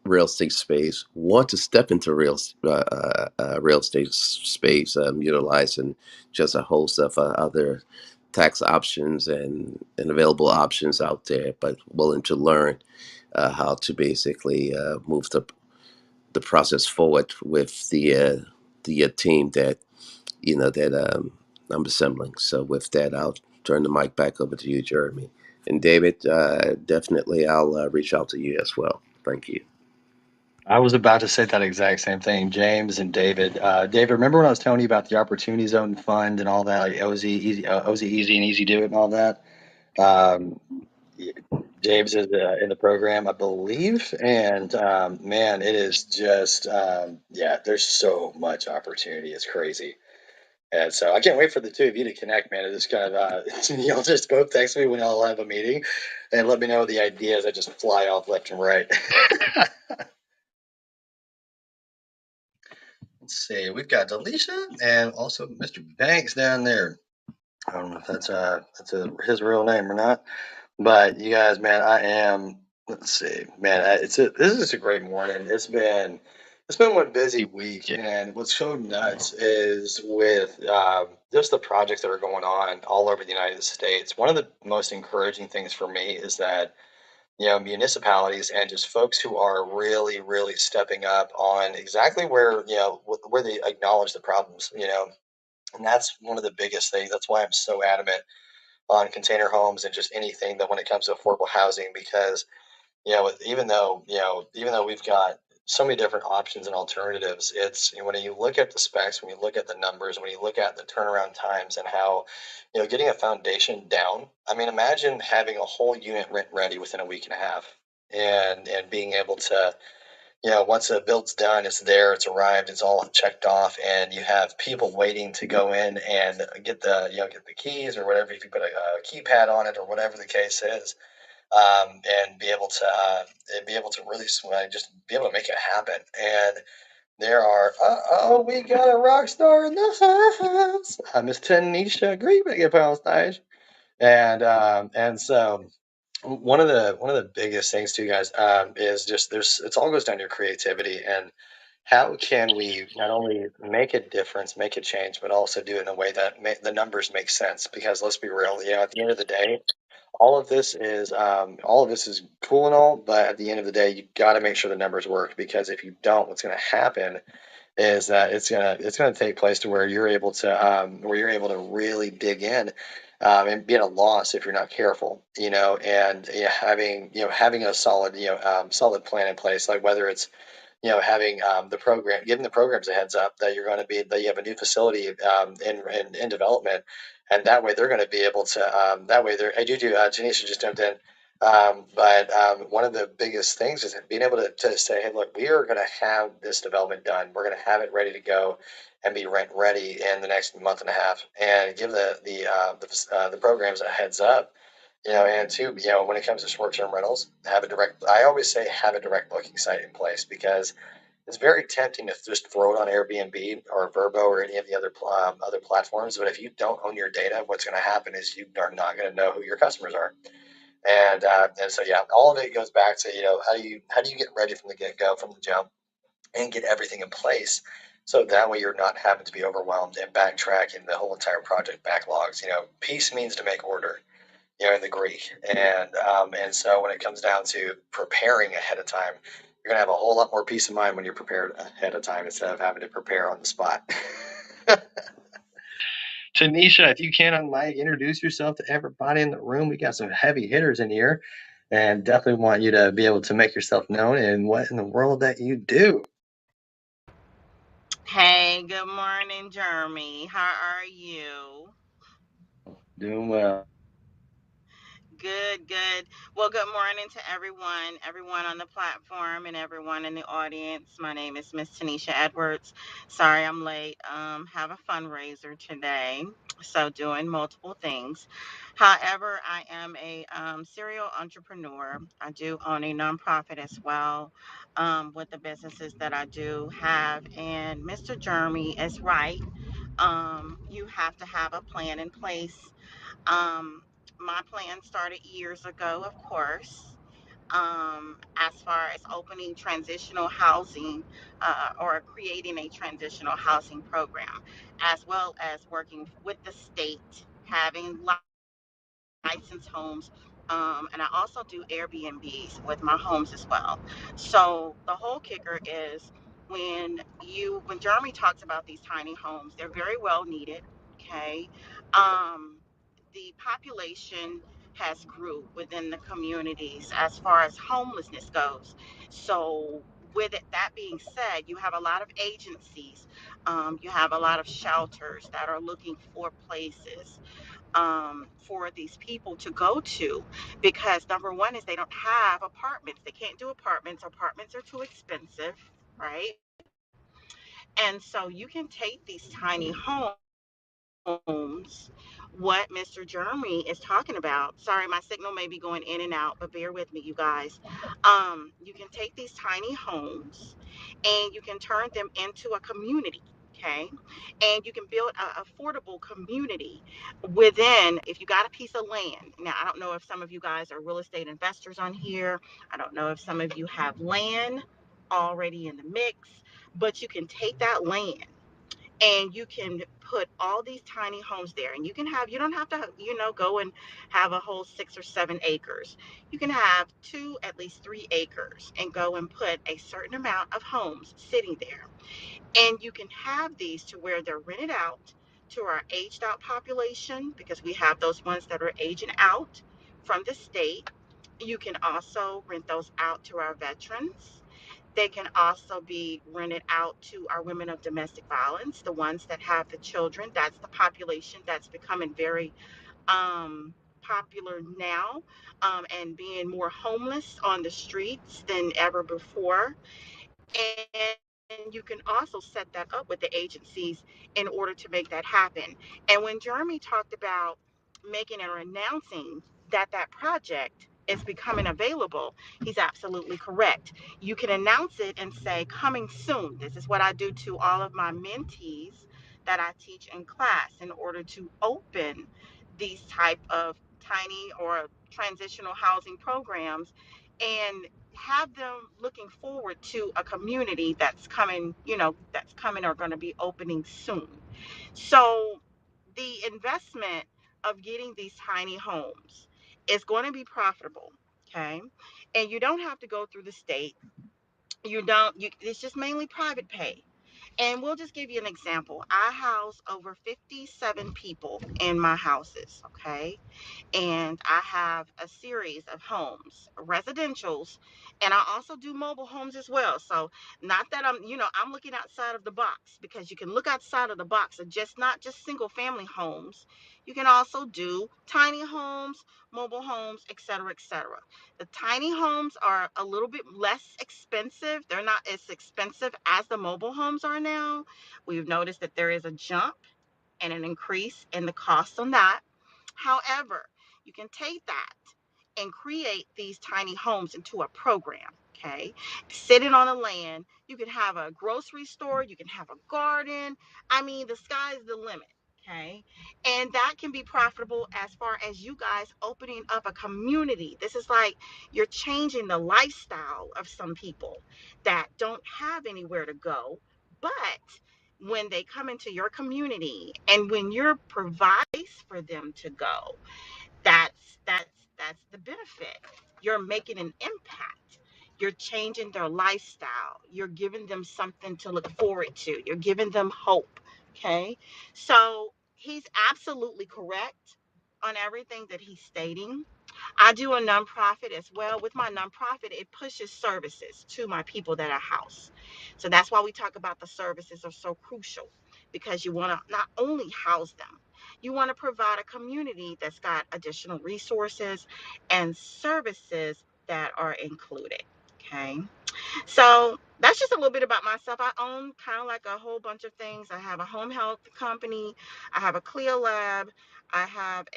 Speaker 10: real estate space, want to step into real estate space, utilizing just a host of other tax options and available options out there, but willing to learn how to basically move the process forward with the team that I'm assembling. So with that, I'll turn the mic back over to you, Jeremy. And David, definitely I'll reach out to you as well. Thank you.
Speaker 3: I was about to say that exact same thing, James and David. David, remember when I was telling you about the Opportunity Zone Fund and all that, like OZ Easy and Easy Do It and all that? Um, James is in the program, I believe, and man, it is just yeah, there's so much opportunity. It's crazy. And so I can't wait for the two of you to connect, man. It's just kind of you'll just both text me when I'll have a meeting and let me know the ideas that just fly off left and right. Let's see, we've got Delisha and also Mr. Banks down there. I don't know if his real name or not, but you guys, man, I am. Let's see, man, this is a great morning. It's been one busy week, and what's so nuts is with just the projects that are going on all over the United States. One of the most encouraging things for me is that municipalities and just folks who are really, really stepping up on exactly where where they acknowledge the problems. And that's one of the biggest things. That's why I'm so adamant on container homes and just anything that when it comes to affordable housing, because even though we've got so many different options and alternatives, it's when you look at the specs, when you look at the numbers, when you look at the turnaround times and how getting a foundation down. I mean, imagine having a whole unit rent ready within a week and a half, and being able to once the build's done, it's there, it's arrived, it's all checked off, and you have people waiting to go in and get the keys or whatever, if you put a keypad on it or whatever the case is, and be able to really just be able to make it happen. And there are we got a rock star in the house, Miss Tanisha Green up on stage, and so one of the biggest things too, guys, is just it's all goes down to your creativity and how can we not only make a difference, make a change, but also do it in a way that the numbers make sense. Because let's be real, at the end of the day, all of this is cool and all, but at the end of the day, you got to make sure the numbers work. Because if you don't, what's going to happen is that it's gonna take place to where you're able to really dig in, and be at a loss if you're not careful, and having a solid plan in place, like whether it's having giving the programs a heads up that that you have a new facility in development, and that way they're going to be able to. That way, they're. I do. Janisha just jumped in, but one of the biggest things is being able to say, hey, look, we are going to have this development done. We're going to have it ready to go and be rent ready in the next month and a half, and give the programs a heads up. And two, when it comes to short-term rentals, I always say have a direct booking site in place, because it's very tempting to just throw it on Airbnb or Verbo or any of the other platforms. But if you don't own your data, what's going to happen is you are not going to know who your customers are. And so yeah, all of it goes back to how do you get ready from the get go, from the jump, and get everything in place. So that way you're not having to be overwhelmed and backtracking the whole entire project backlogs. Peace means to make order, in the Greek. And so when it comes down to preparing ahead of time, you're gonna have a whole lot more peace of mind when you're prepared ahead of time instead of having to prepare on the spot. Tanisha, if you can on mic, introduce yourself to everybody in the room. We got some heavy hitters in here, and definitely want you to be able to make yourself known and what in the world that you do.
Speaker 11: Hey, good morning, Jeremy. How are you?
Speaker 3: Doing well.
Speaker 11: Good, good. Well, good morning to everyone on the platform and everyone in the audience. My name is Miss Tanisha Edwards. Sorry I'm late. Have a fundraiser today, so doing multiple things. However, I am a serial entrepreneur. I do own a nonprofit as well, with the businesses that I do have. And Mr. Jeremy is right. You have to have a plan in place. My plan started years ago, of course, as far as opening transitional housing, or creating a transitional housing program, as well as working with the state having licensed homes. And I also do Airbnbs with my homes as well. So the whole kicker is when Jeremy talks about these tiny homes, they're very well needed. Okay. Um, the population has grew within the communities as far as homelessness goes. So with it, that being said, you have a lot of agencies, you have a lot of shelters that are looking for places for these people to go to, because number one is they don't have apartments. They can't do apartments. Apartments are too expensive, right? And so you can take these tiny homes, what Mr. Jeremy is talking about. Sorry, my signal may be going in and out, but bear with me, you guys. You can take these tiny homes and you can turn them into a community. Okay, and you can build an affordable community within. If you got a piece of land, now I don't know if some of you guys are real estate investors on here. I don't know if some of you have land already in the mix, but you can take that land and you can put all these tiny homes there, and you don't have to go and have a whole 6 or 7 acres. You can have two, at least 3 acres, and go and put a certain amount of homes sitting there, and you can have these to where they're rented out to our aged out population, because we have those ones that are aging out from the state. You can also rent those out to our veterans. They can also be rented out to our women of domestic violence, the ones that have the children. That's the population that's becoming very popular now, and being more homeless on the streets than ever before. And you can also set that up with the agencies in order to make that happen. And when Jeremy talked about making or announcing that that project is becoming available, he's absolutely correct. You can announce it and say, coming soon. This is what I do to all of my mentees that I teach in class in order to open these type of tiny or transitional housing programs, and have them looking forward to a community that's coming or going to be opening soon. So the investment of getting these tiny homes is going to be profitable. Okay. And you don't have to go through the state. It's just mainly private pay. And we'll just give you an example. I house over 57 people in my houses. Okay, and I have a series of homes, residentials, and I also do mobile homes as well. So not that I'm looking outside of the box, because you can look outside of the box of just not just single family homes. You can also do tiny homes, mobile homes, etc., etc. The tiny homes are a little bit less expensive. They're not as expensive as the mobile homes are now. We've noticed that there is a jump and an increase in the cost on that. However, you can take that and create these tiny homes into a program. Okay, sitting on a land, you can have a grocery store, you can have a garden. I mean, the sky's the limit. Okay, and that can be profitable as far as you guys opening up a community. This is like you're changing the lifestyle of some people that don't have anywhere to go, but when they come into your community and when you're providing for them to go, that's the benefit. You're making an impact. You're changing their lifestyle. You're giving them something to look forward to. You're giving them hope. Okay. So he's absolutely correct on everything that he's stating. I do a nonprofit as well. With my nonprofit, it pushes services to my people that are house. So that's why we talk about the services are so crucial, because you want to not only house them, you want to provide a community that's got additional resources and services that are included. Okay. So that's just a little bit about myself. I own kind of like a whole bunch of things. I have a home health company. I have a Clea lab. I have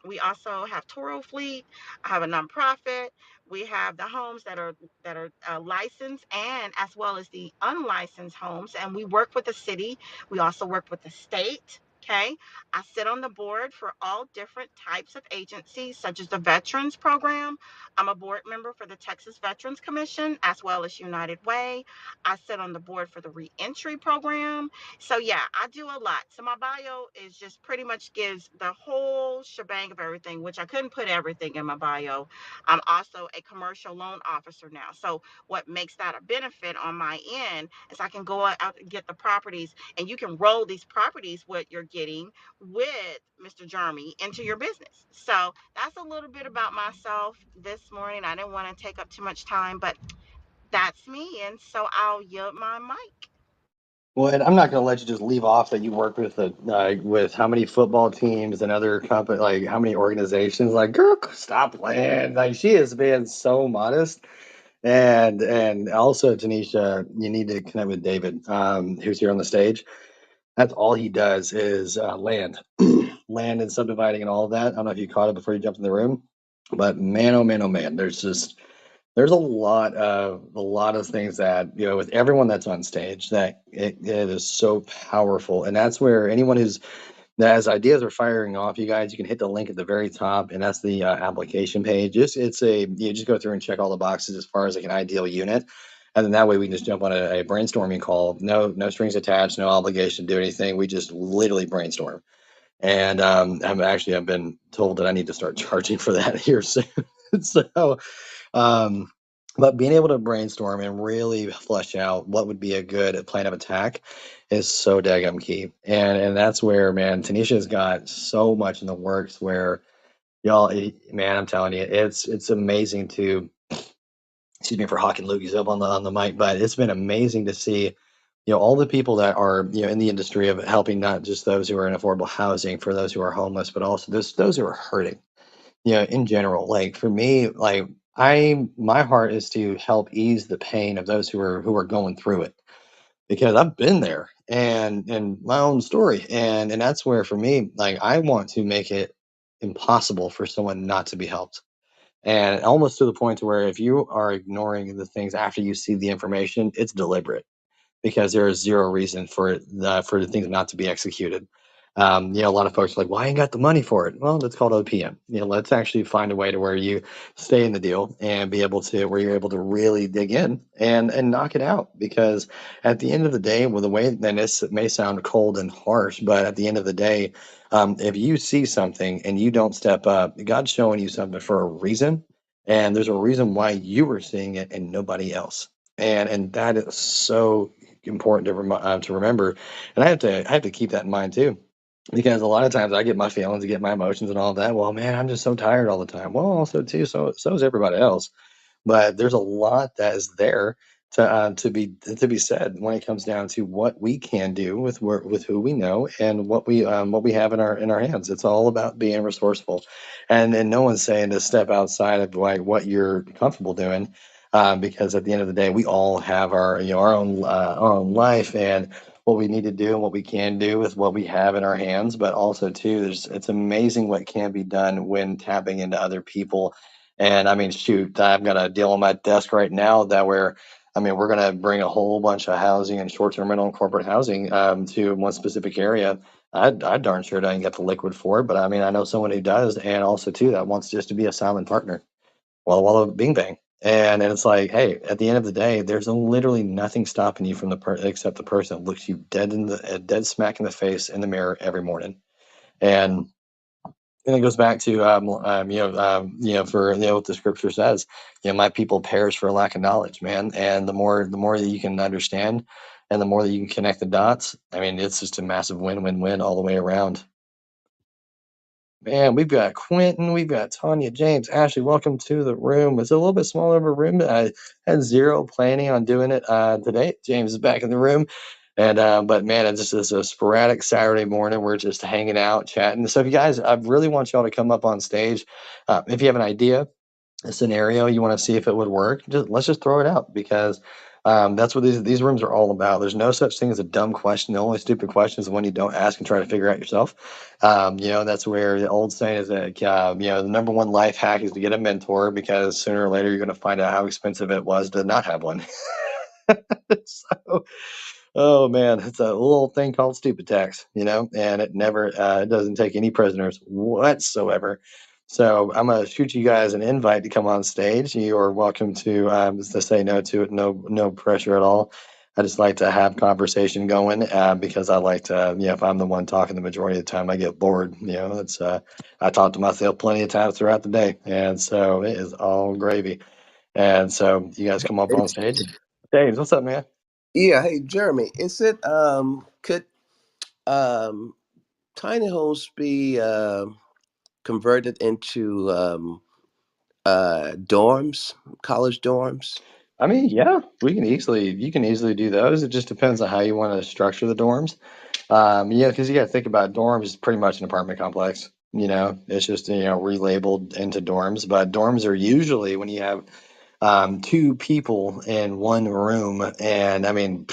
Speaker 11: we also have Toro Fleet. I have a nonprofit. We have the homes that are licensed, and as well as the unlicensed homes. And we work with the city. We also work with the state. Okay. I sit on the board for all different types of agencies, such as the Veterans Program. I'm a board member for the Texas Veterans Commission, as well as United Way. I sit on the board for the Reentry Program. So, yeah, I do a lot. So, my bio is just pretty much gives the whole shebang of everything, which I couldn't put everything in my bio. I'm also a commercial loan officer now. So, what makes that a benefit on my end is I can go out and get the properties, and you can roll these properties, what you're getting with Mr. Jeremy, into your business. So that's a little bit about myself this morning. I didn't want to take up too much time, but that's me. And so I'll yield my mic.
Speaker 1: Well, and I'm not going to let you just leave off that you work with how many football teams and other company, like how many organizations. Like, girl, stop playing. Like, she is being so modest. And also, Tanisha, you need to connect with David, who's here on the stage. That's all he does is land, land and subdividing and all of that. I don't know if you caught it before you jumped in the room, but man, oh man, oh man, there's a lot of things that, with everyone that's on stage, that it is so powerful. And that's where anyone as ideas are firing off, you guys, you can hit the link at the very top, and that's the application page. You just go through and check all the boxes as far as like an ideal unit, and then that way we can just jump on a brainstorming call. No strings attached, no obligation to do anything. We just literally brainstorm. And I've been told that I need to start charging for that here soon. So um, but being able to brainstorm and really flesh out what would be a good plan of attack is so daggum key. And that's where, man, Tanisha's got so much in the works where y'all, man, I'm telling you, it's amazing to, excuse me for hawking loogies up on the mic, but it's been amazing to see, all the people that are, in the industry of helping not just those who are in affordable housing, for those who are homeless, but also those who are hurting, in general. Like for me, like my heart is to help ease the pain of those who are going through it, because I've been there and my own story. And that's where for me, like I want to make it impossible for someone not to be helped. And almost to the point to where if you are ignoring the things after you see the information, it's deliberate, because there is zero reason for the things not to be executed. A lot of folks are like, "Well, I ain't got the money for it." Well, that's called OPM. Let's actually find a way to where you stay in the deal and be able to where you're able to really dig in and knock it out. Because at the end of the day, well, the way, and this may sound cold and harsh, but at the end of the day, if you see something and you don't step up, God's showing you something for a reason, and there's a reason why you were seeing it and nobody else. And that is so important to remember, and I have to keep that in mind too, because a lot of times I get my feelings, I get my emotions, and all that. Well, man, I'm just so tired all the time. Well, also too, so is everybody else. But there's a lot that is there to be said when it comes down to what we can do with who we know and what we have in our hands. It's all about being resourceful, and no one's saying to step outside of like what you're comfortable doing, because at the end of the day, we all have our own life and what we need to do and what we can do with what we have in our hands. But also too, it's amazing what can be done when tapping into other people. And I mean, shoot, I've got a deal on my desk right now that we're going to bring a whole bunch of housing and short-term rental and corporate housing to one specific area. I darn sure don't get the liquid for it, but I mean, I know someone who does, and also too that wants just to be a silent partner. Walla Walla Bing Bang. And it's like, hey, at the end of the day, there's literally nothing stopping you from except the person that looks you dead smack in the face in the mirror every morning. And and it goes back to for what the scripture says, my people perish for lack of knowledge, man. And the more that you can understand, and the more that you can connect the dots, I mean, it's just a massive win-win-win all the way around. Man, we've got Quentin, we've got Tanya, James, Ashley. Welcome to the room. It's a little bit smaller of a room. I had zero planning on doing it today. James is back in the room, and but man, it's just a sporadic Saturday morning. We're just hanging out, chatting. So, if you guys, I really want y'all to come up on stage. If you have an idea, a scenario you want to see if it would work, let's just throw it out, because that's what these rooms are all about. There's no such thing as a dumb question. The only stupid question is the one you don't ask and try to figure out yourself. That's where the old saying is that the number one life hack is to get a mentor, because sooner or later you're going to find out how expensive it was to not have one. So
Speaker 3: Oh man, it's a little thing called stupid tax, and it never it doesn't take any prisoners whatsoever. So I'm gonna shoot you guys an invite to come on stage. You are welcome to say no to it. No pressure at all. I just like to have conversation going because I like to, if I'm the one talking the majority of the time, I get bored. It's I talk to myself plenty of times throughout the day, and so it is all gravy. And so you guys come up on stage. James, what's up, man?
Speaker 10: Yeah, hey Jeremy, is it could um tiny homes be converted into dorms, college dorms?
Speaker 3: I mean, yeah, you can easily do those. It just depends on how you want to structure the dorms. Yeah, because you got to think about dorms is pretty much an apartment complex. It's just, relabeled into dorms, but dorms are usually when you have two people in one room. And I mean,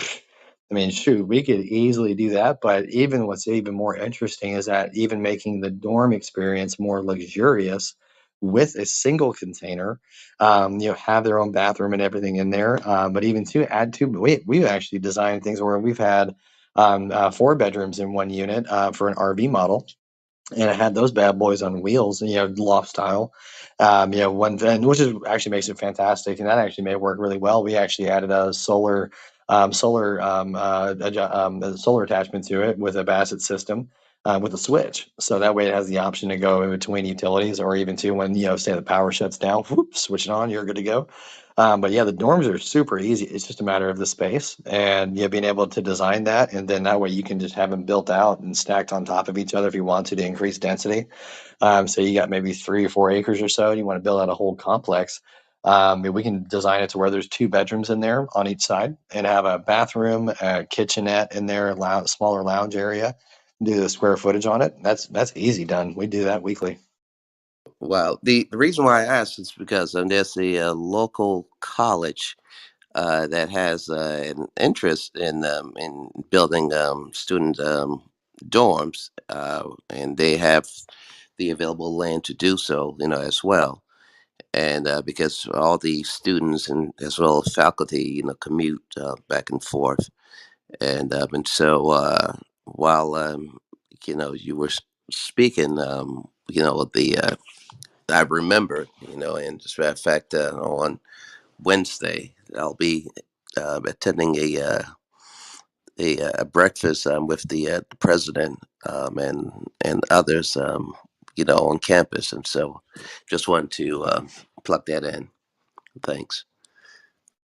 Speaker 3: shoot, we could easily do that. But even what's even more interesting is that even making the dorm experience more luxurious with a single container, have their own bathroom and everything in there. But even to add to, we've actually designed things where we've had four bedrooms in one unit for an RV model, and I had those bad boys on wheels, loft style. One thing, which is actually makes it fantastic, and that actually made it work really well. We actually added a solar attachment to it with a Bassett system with a switch, so that way it has the option to go in between utilities, or even to when say the power shuts down, whoop, switch it on, you're good to go. But yeah, the dorms are super easy. It's just a matter of the space and being able to design that, and then that way you can just have them built out and stacked on top of each other if you want to increase density. So you got maybe 3 or 4 acres or so, and you want to build out a whole complex. We can design it to where there's 2 bedrooms in there on each side, and have a bathroom, a kitchenette in there, smaller lounge area. Do the square footage on it. That's easy done. We do that weekly.
Speaker 10: Well, the reason why I asked is because there's a local college that has an interest in building student dorms, and they have the available land to do so, as well. And because all the students and as well as faculty, commute back and forth, and so while you were speaking, the I remember, and just a matter of fact, on Wednesday, I'll be attending a breakfast with the president and others, on campus, and so just wanted to plug that in. Thanks.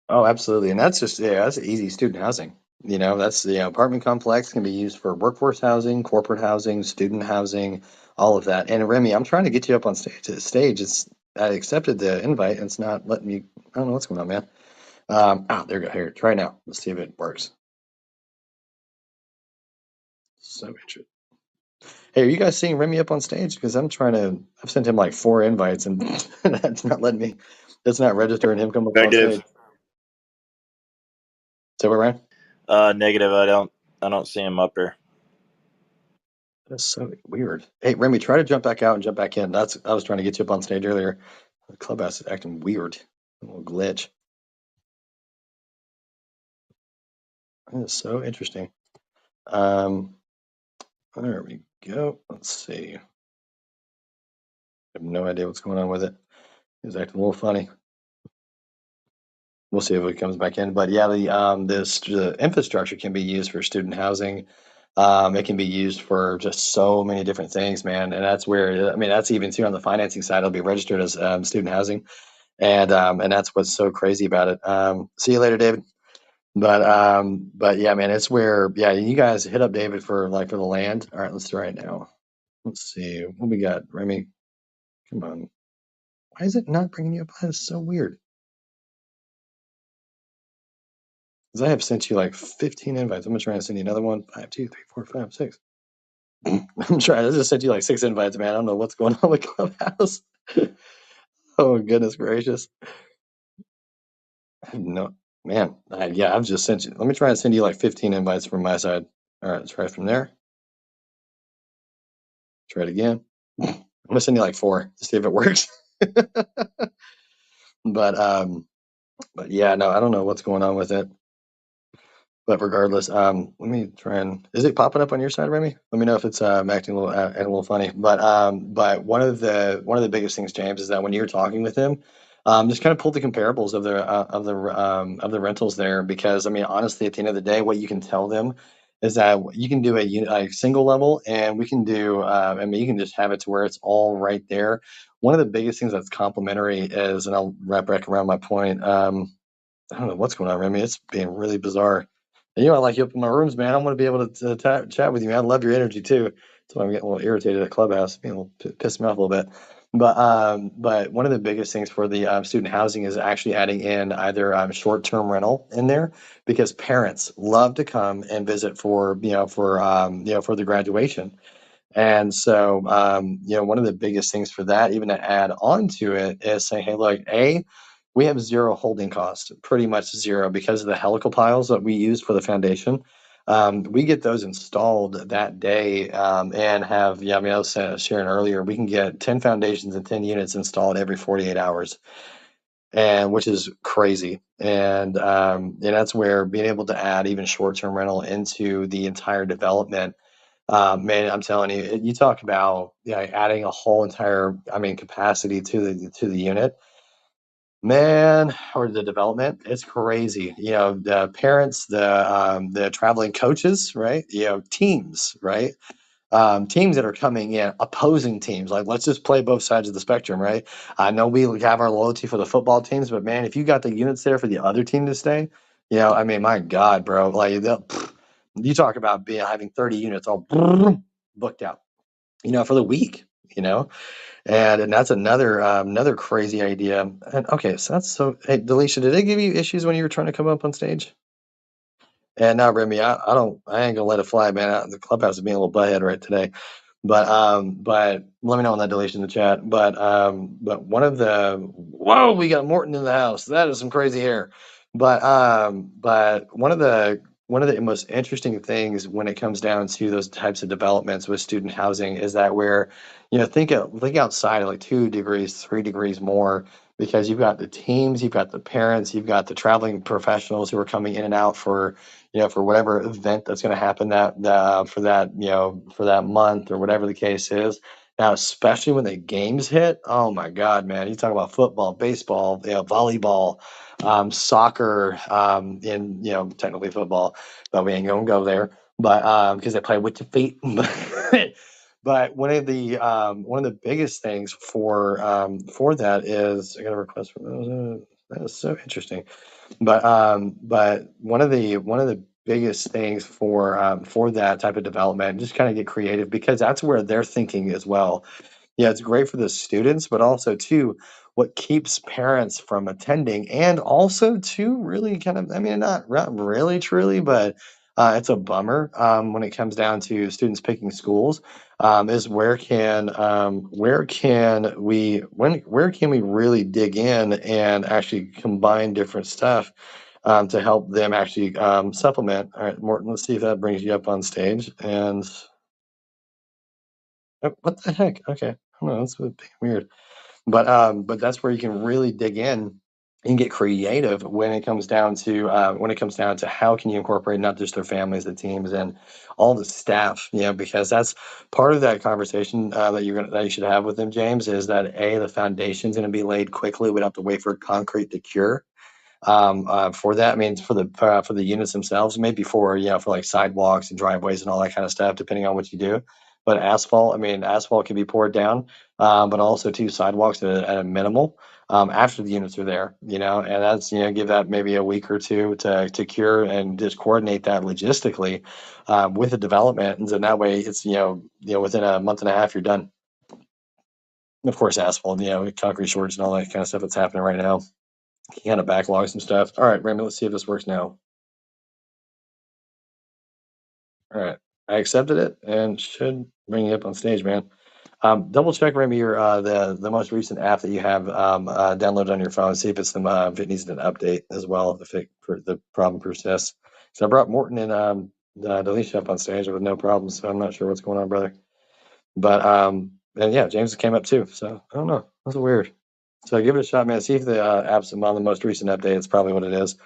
Speaker 3: Oh, absolutely. And that's just, yeah, that's easy student housing. That's the apartment complex can be used for workforce housing, corporate housing, student housing, all of that. And Remy, I'm trying to get you up on stage. I accepted the invite and it's not letting me. I don't know what's going on, man. There you go. Here, try now. Let's see if it works. So interesting. Hey, are you guys seeing Remy up on stage? Because I've sent him like 4 invites and that's not letting me, it's not registering him come up on
Speaker 7: Negative.
Speaker 3: stage. So we're right.
Speaker 7: Negative. I don't see him up here.
Speaker 3: That's so weird. Hey, Remy, try to jump back out and jump back in. I was trying to get you up on stage earlier. The clubhouse is acting weird. A little glitch. That is so interesting. There we go. Let's see. I have no idea what's going on with it. It's acting a little funny. We'll see if it comes back in. But yeah, the infrastructure can be used for student housing. It can be used for just so many different things, man. And that's where, that's even too on the financing side. It'll be registered as student housing. And that's what's so crazy about it. See you later, David. But yeah, man, it's where, yeah, you guys hit up David for the land. All right, let's try it now. Let's see what we got. Remy, come on. Why is it not bringing you up? That's so weird. Because I have sent you like 15 invites. I'm gonna try and send you another one. 5, 2, 3, 4, 5, 6. I'm trying. I just sent you like 6 invites, man. I don't know what's going on with Clubhouse. Oh goodness gracious. No, man. Yeah, I've just sent you. Let me try and send you like 15 invites from my side. All right, let's try from there. Try it again. I'm gonna send you like 4 to see if it works. But but yeah, no, I don't know what's going on with it. But regardless, let me try and is it popping up on your side, Remy? Let me know if it's acting a little funny. But one of the biggest things, James, is that when you're talking with him, just kind of pull the comparables of the rentals there, because I mean, honestly, at the end of the day, what you can tell them is that you can do a single level, and we can do. I mean, you can just have it to where it's all right there. One of the biggest things that's complementary is, and I'll wrap back around my point. I don't know what's going on, Remy. It's being really bizarre. And, I like you up in my rooms, man. I want to be able to chat with you, man. I love your energy too. That's why I'm getting a little irritated at Clubhouse. Being a little pissed me off a little bit. But one of the biggest things for the student housing is actually adding in either short-term rental in there, because parents love to come and visit for for the graduation. And so, one of the biggest things for that, even to add on to it, is saying, hey, look, we have zero holding cost, pretty much zero, because of the helical piles that we use for the foundation. We get those installed that day, and have, yeah, I mean, I was sharing earlier, we can get 10 foundations and 10 units installed every 48 hours, and which is crazy. And that's where being able to add even short-term rental into the entire development, man, I'm telling you, you talk about, adding a whole entire, I mean, capacity to the unit, man, or the development. It's crazy. The parents, the traveling coaches, right? Teams, right? Teams that are coming in, opposing teams. Like, let's just play both sides of the spectrum, right? I know we have our loyalty for the football teams, but man, if you got the units there for the other team to stay, I mean, my God, bro, like, you talk about having 30 units all booked out, for the week, and that's another crazy idea. And okay, so that's so. Hey, Delisha, did they give you issues when you were trying to come up on stage? And now, Remy, I ain't gonna let it fly, man. The clubhouse is being a little butthead right today. But let me know on that deletion in the chat. But whoa, we got Morton in the house. That is some crazy hair. But one of the most interesting things when it comes down to those types of developments with student housing is that where, think outside of like 2 degrees, 3 degrees more, because you've got the teams, you've got the parents, you've got the traveling professionals who are coming in and out for whatever event that's going to happen for that month or whatever the case is. Now, especially when the games hit, oh my God, man! You talk about football, baseball, volleyball, soccer, and technically football, but we ain't gonna go there. But because they play with your feet. But one of the biggest things for that is, I got a request from that is so interesting. But one of the biggest things for that type of development, just kind of get creative, because that's where they're thinking as well. Yeah, it's great for the students, but also too, what keeps parents from attending, and also too, really kind of, I mean, not really truly, but it's a bummer when it comes down to students picking schools. Is where can we really dig in and actually combine different stuff to help them actually supplement. All right, Morton, let's see if that brings you up on stage. And oh, what the heck? Okay, I don't know, that's a bit weird. But that's where you can really dig in and get creative when it comes down to how can you incorporate not just their families, the teams, and all the staff. Because that's part of that conversation that you should have with them, James. Is that the foundation's going to be laid quickly? We don't have to wait for concrete to cure for that. I mean, for the units themselves, maybe for like sidewalks and driveways and all that kind of stuff, depending on what you do. But asphalt, I mean, asphalt can be poured down, but also too sidewalks at a minimal after the units are there. And that's give that maybe a week or two to cure, and just coordinate that logistically with the development, and then that way it's within a month and a half you're done. And of course, asphalt, concrete shortage and all that kind of stuff that's happening right now. Kind of backlog some stuff. All right, Raymond, let's see if this works now. All right, I accepted it and should bring you up on stage, man. Double check, Raymond, your the most recent app that you have downloaded on your phone. See if if it needs an update as well, if the problem persists. So I brought Morton and Delisha up on stage with no problems. So I'm not sure what's going on, brother. But and yeah, James came up too. So I don't know. That's weird. So give it a shot, man. See if the app's on the most recent update. It's probably what it is.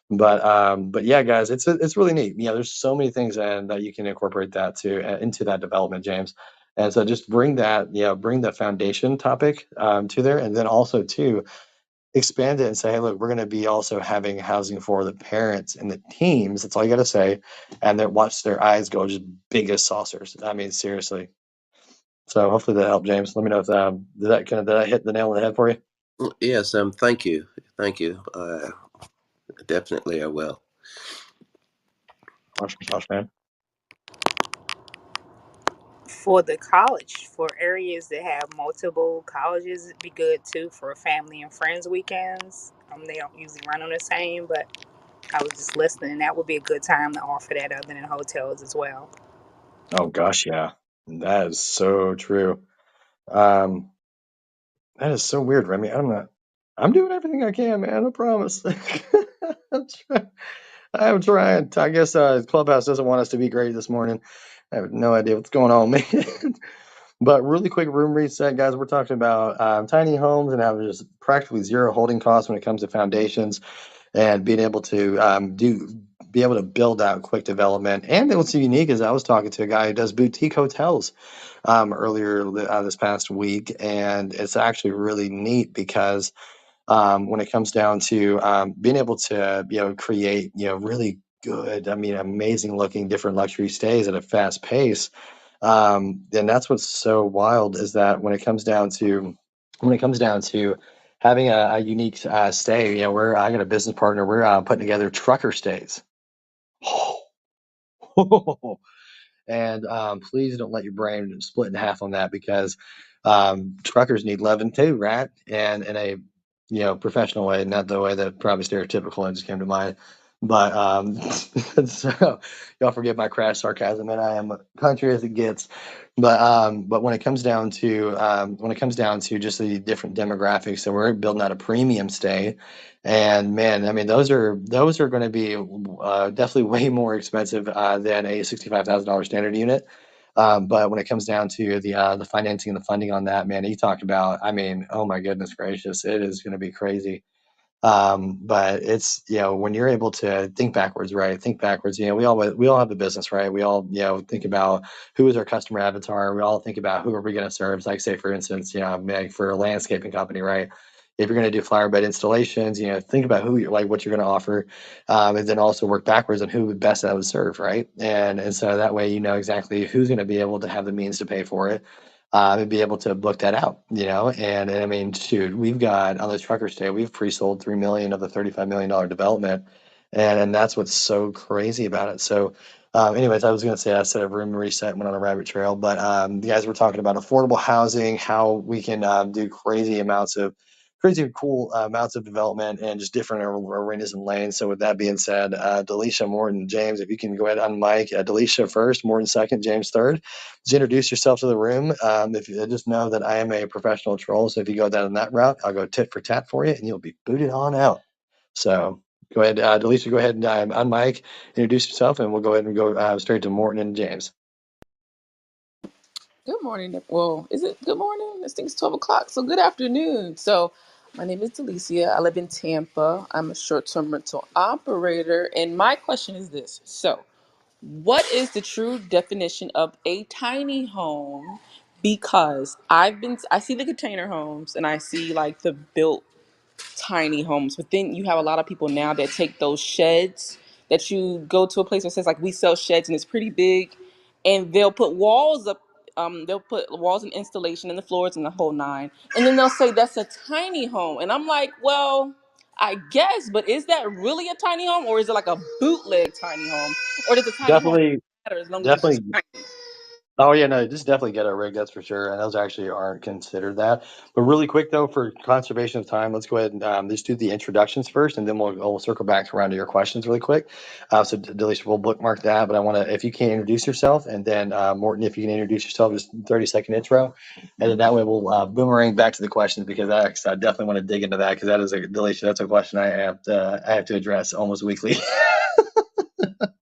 Speaker 3: But yeah, guys, it's really neat. There's so many things that you can incorporate that into that development, James. And so just bring bring the foundation topic to there, and then also too expand it and say, hey, look, we're going to be also having housing for the parents and the teams. That's all you got to say, and then watch their eyes go just big as saucers. I mean, seriously. So hopefully that helped, James. Let me know if did I hit the nail on the head for you?
Speaker 10: Yes, thank you. Thank you. Definitely I will.
Speaker 3: Awesome sauce, man.
Speaker 6: For the college, for areas that have multiple colleges, it'd be good too for family and friends weekends. They don't usually run on the same, but I was just listening. That would be a good time to offer that other than hotels as well.
Speaker 3: Oh gosh, yeah, that is so true. Um, that is so weird, Remy. I'm doing everything I can, man. I promise. I'm trying. I'm trying. I guess Clubhouse doesn't want us to be great this morning. I have no idea what's going on, man. But really quick room reset, guys. We're talking about tiny homes and how there's practically zero holding costs when it comes to foundations and being able to be able to build out quick development. And what's unique is I was talking to a guy who does boutique hotels earlier this past week, and it's actually really neat because when it comes down to being able to create really good, I mean amazing looking different luxury stays at a fast pace. And that's what's so wild is that when it comes down to having a unique stay, we're I got a business partner. We're putting together trucker stays. And please don't let your brain split in half on that because truckers need loving too, right? And in a professional way, not the way that probably stereotypical and just came to mind. But so y'all forgive my crass sarcasm, and I am country as it gets. But when it comes down to just the different demographics, so we're building out a premium stay, and man, I mean those are going to be definitely way more expensive than a $65,000 standard unit. But when it comes down to the financing and the funding on that, man, you talk about, I mean, oh my goodness gracious, it is going to be crazy. But it's, when you're able to think backwards, right? Think backwards. We all have a business, right? We all, think about who is our customer avatar. We all think about who are we going to serve. Like say, for instance, like for a landscaping company, right? If you're going to do flower bed installations, think about who you're like, what you're going to offer, and then also work backwards on who would best that would serve, right? And so that way, you know exactly who's going to be able to have the means to pay for it, and be able to book that out, and I mean, shoot, we've got on this trucker stay, we've pre-sold 3 million of the $35 million development, and that's what's so crazy about it. So, anyways, I was going to say I said a room reset and went on a rabbit trail, but the guys were talking about affordable housing, how we can do crazy cool amounts of development and just different arenas and lanes. So with that being said, Delisha, Morton, James, if you can go ahead on mic, Delisha first, Morton second, James third. Just introduce yourself to the room. If you just know that I am a professional troll, so if you go down that route, I'll go tit for tat for you, and you'll be booted on out. So go ahead, Delisha, go ahead and on mic, introduce yourself, and we'll go ahead and go straight to Morton and James.
Speaker 12: Good morning. Well, is it good morning? This thing's 12 o'clock. So good afternoon. So my name is Delicia. I live in Tampa. I'm a short-term rental operator. And my question is this. So what is the true definition of a tiny home? Because I see the container homes and I see like the built tiny homes, but then you have a lot of people now that take those sheds that you go to a place that says like we sell sheds and it's pretty big, and they'll put walls up. They'll put walls and installation and the floors and the whole nine, and then they'll say that's a tiny home, and I'm like, well, I guess, but is that really a tiny home, or is it like a bootleg tiny home, or does a tiny home
Speaker 3: Definitely,
Speaker 12: matter as long as it's just
Speaker 3: definitely.
Speaker 12: tiny?
Speaker 3: Oh yeah, no, just definitely ghetto rig, that's for sure. And those actually aren't considered that. But really quick though, for conservation of time, let's go ahead and just do the introductions first, and then we'll circle back around to your questions really quick. So Delisha, we'll bookmark that. But I want to, if you can introduce yourself, and then Morton, if you can introduce yourself, just 30-second intro, and then that way we'll boomerang back to the questions because I definitely want to dig into that because that is a Delisha, that's a question I have to address almost weekly.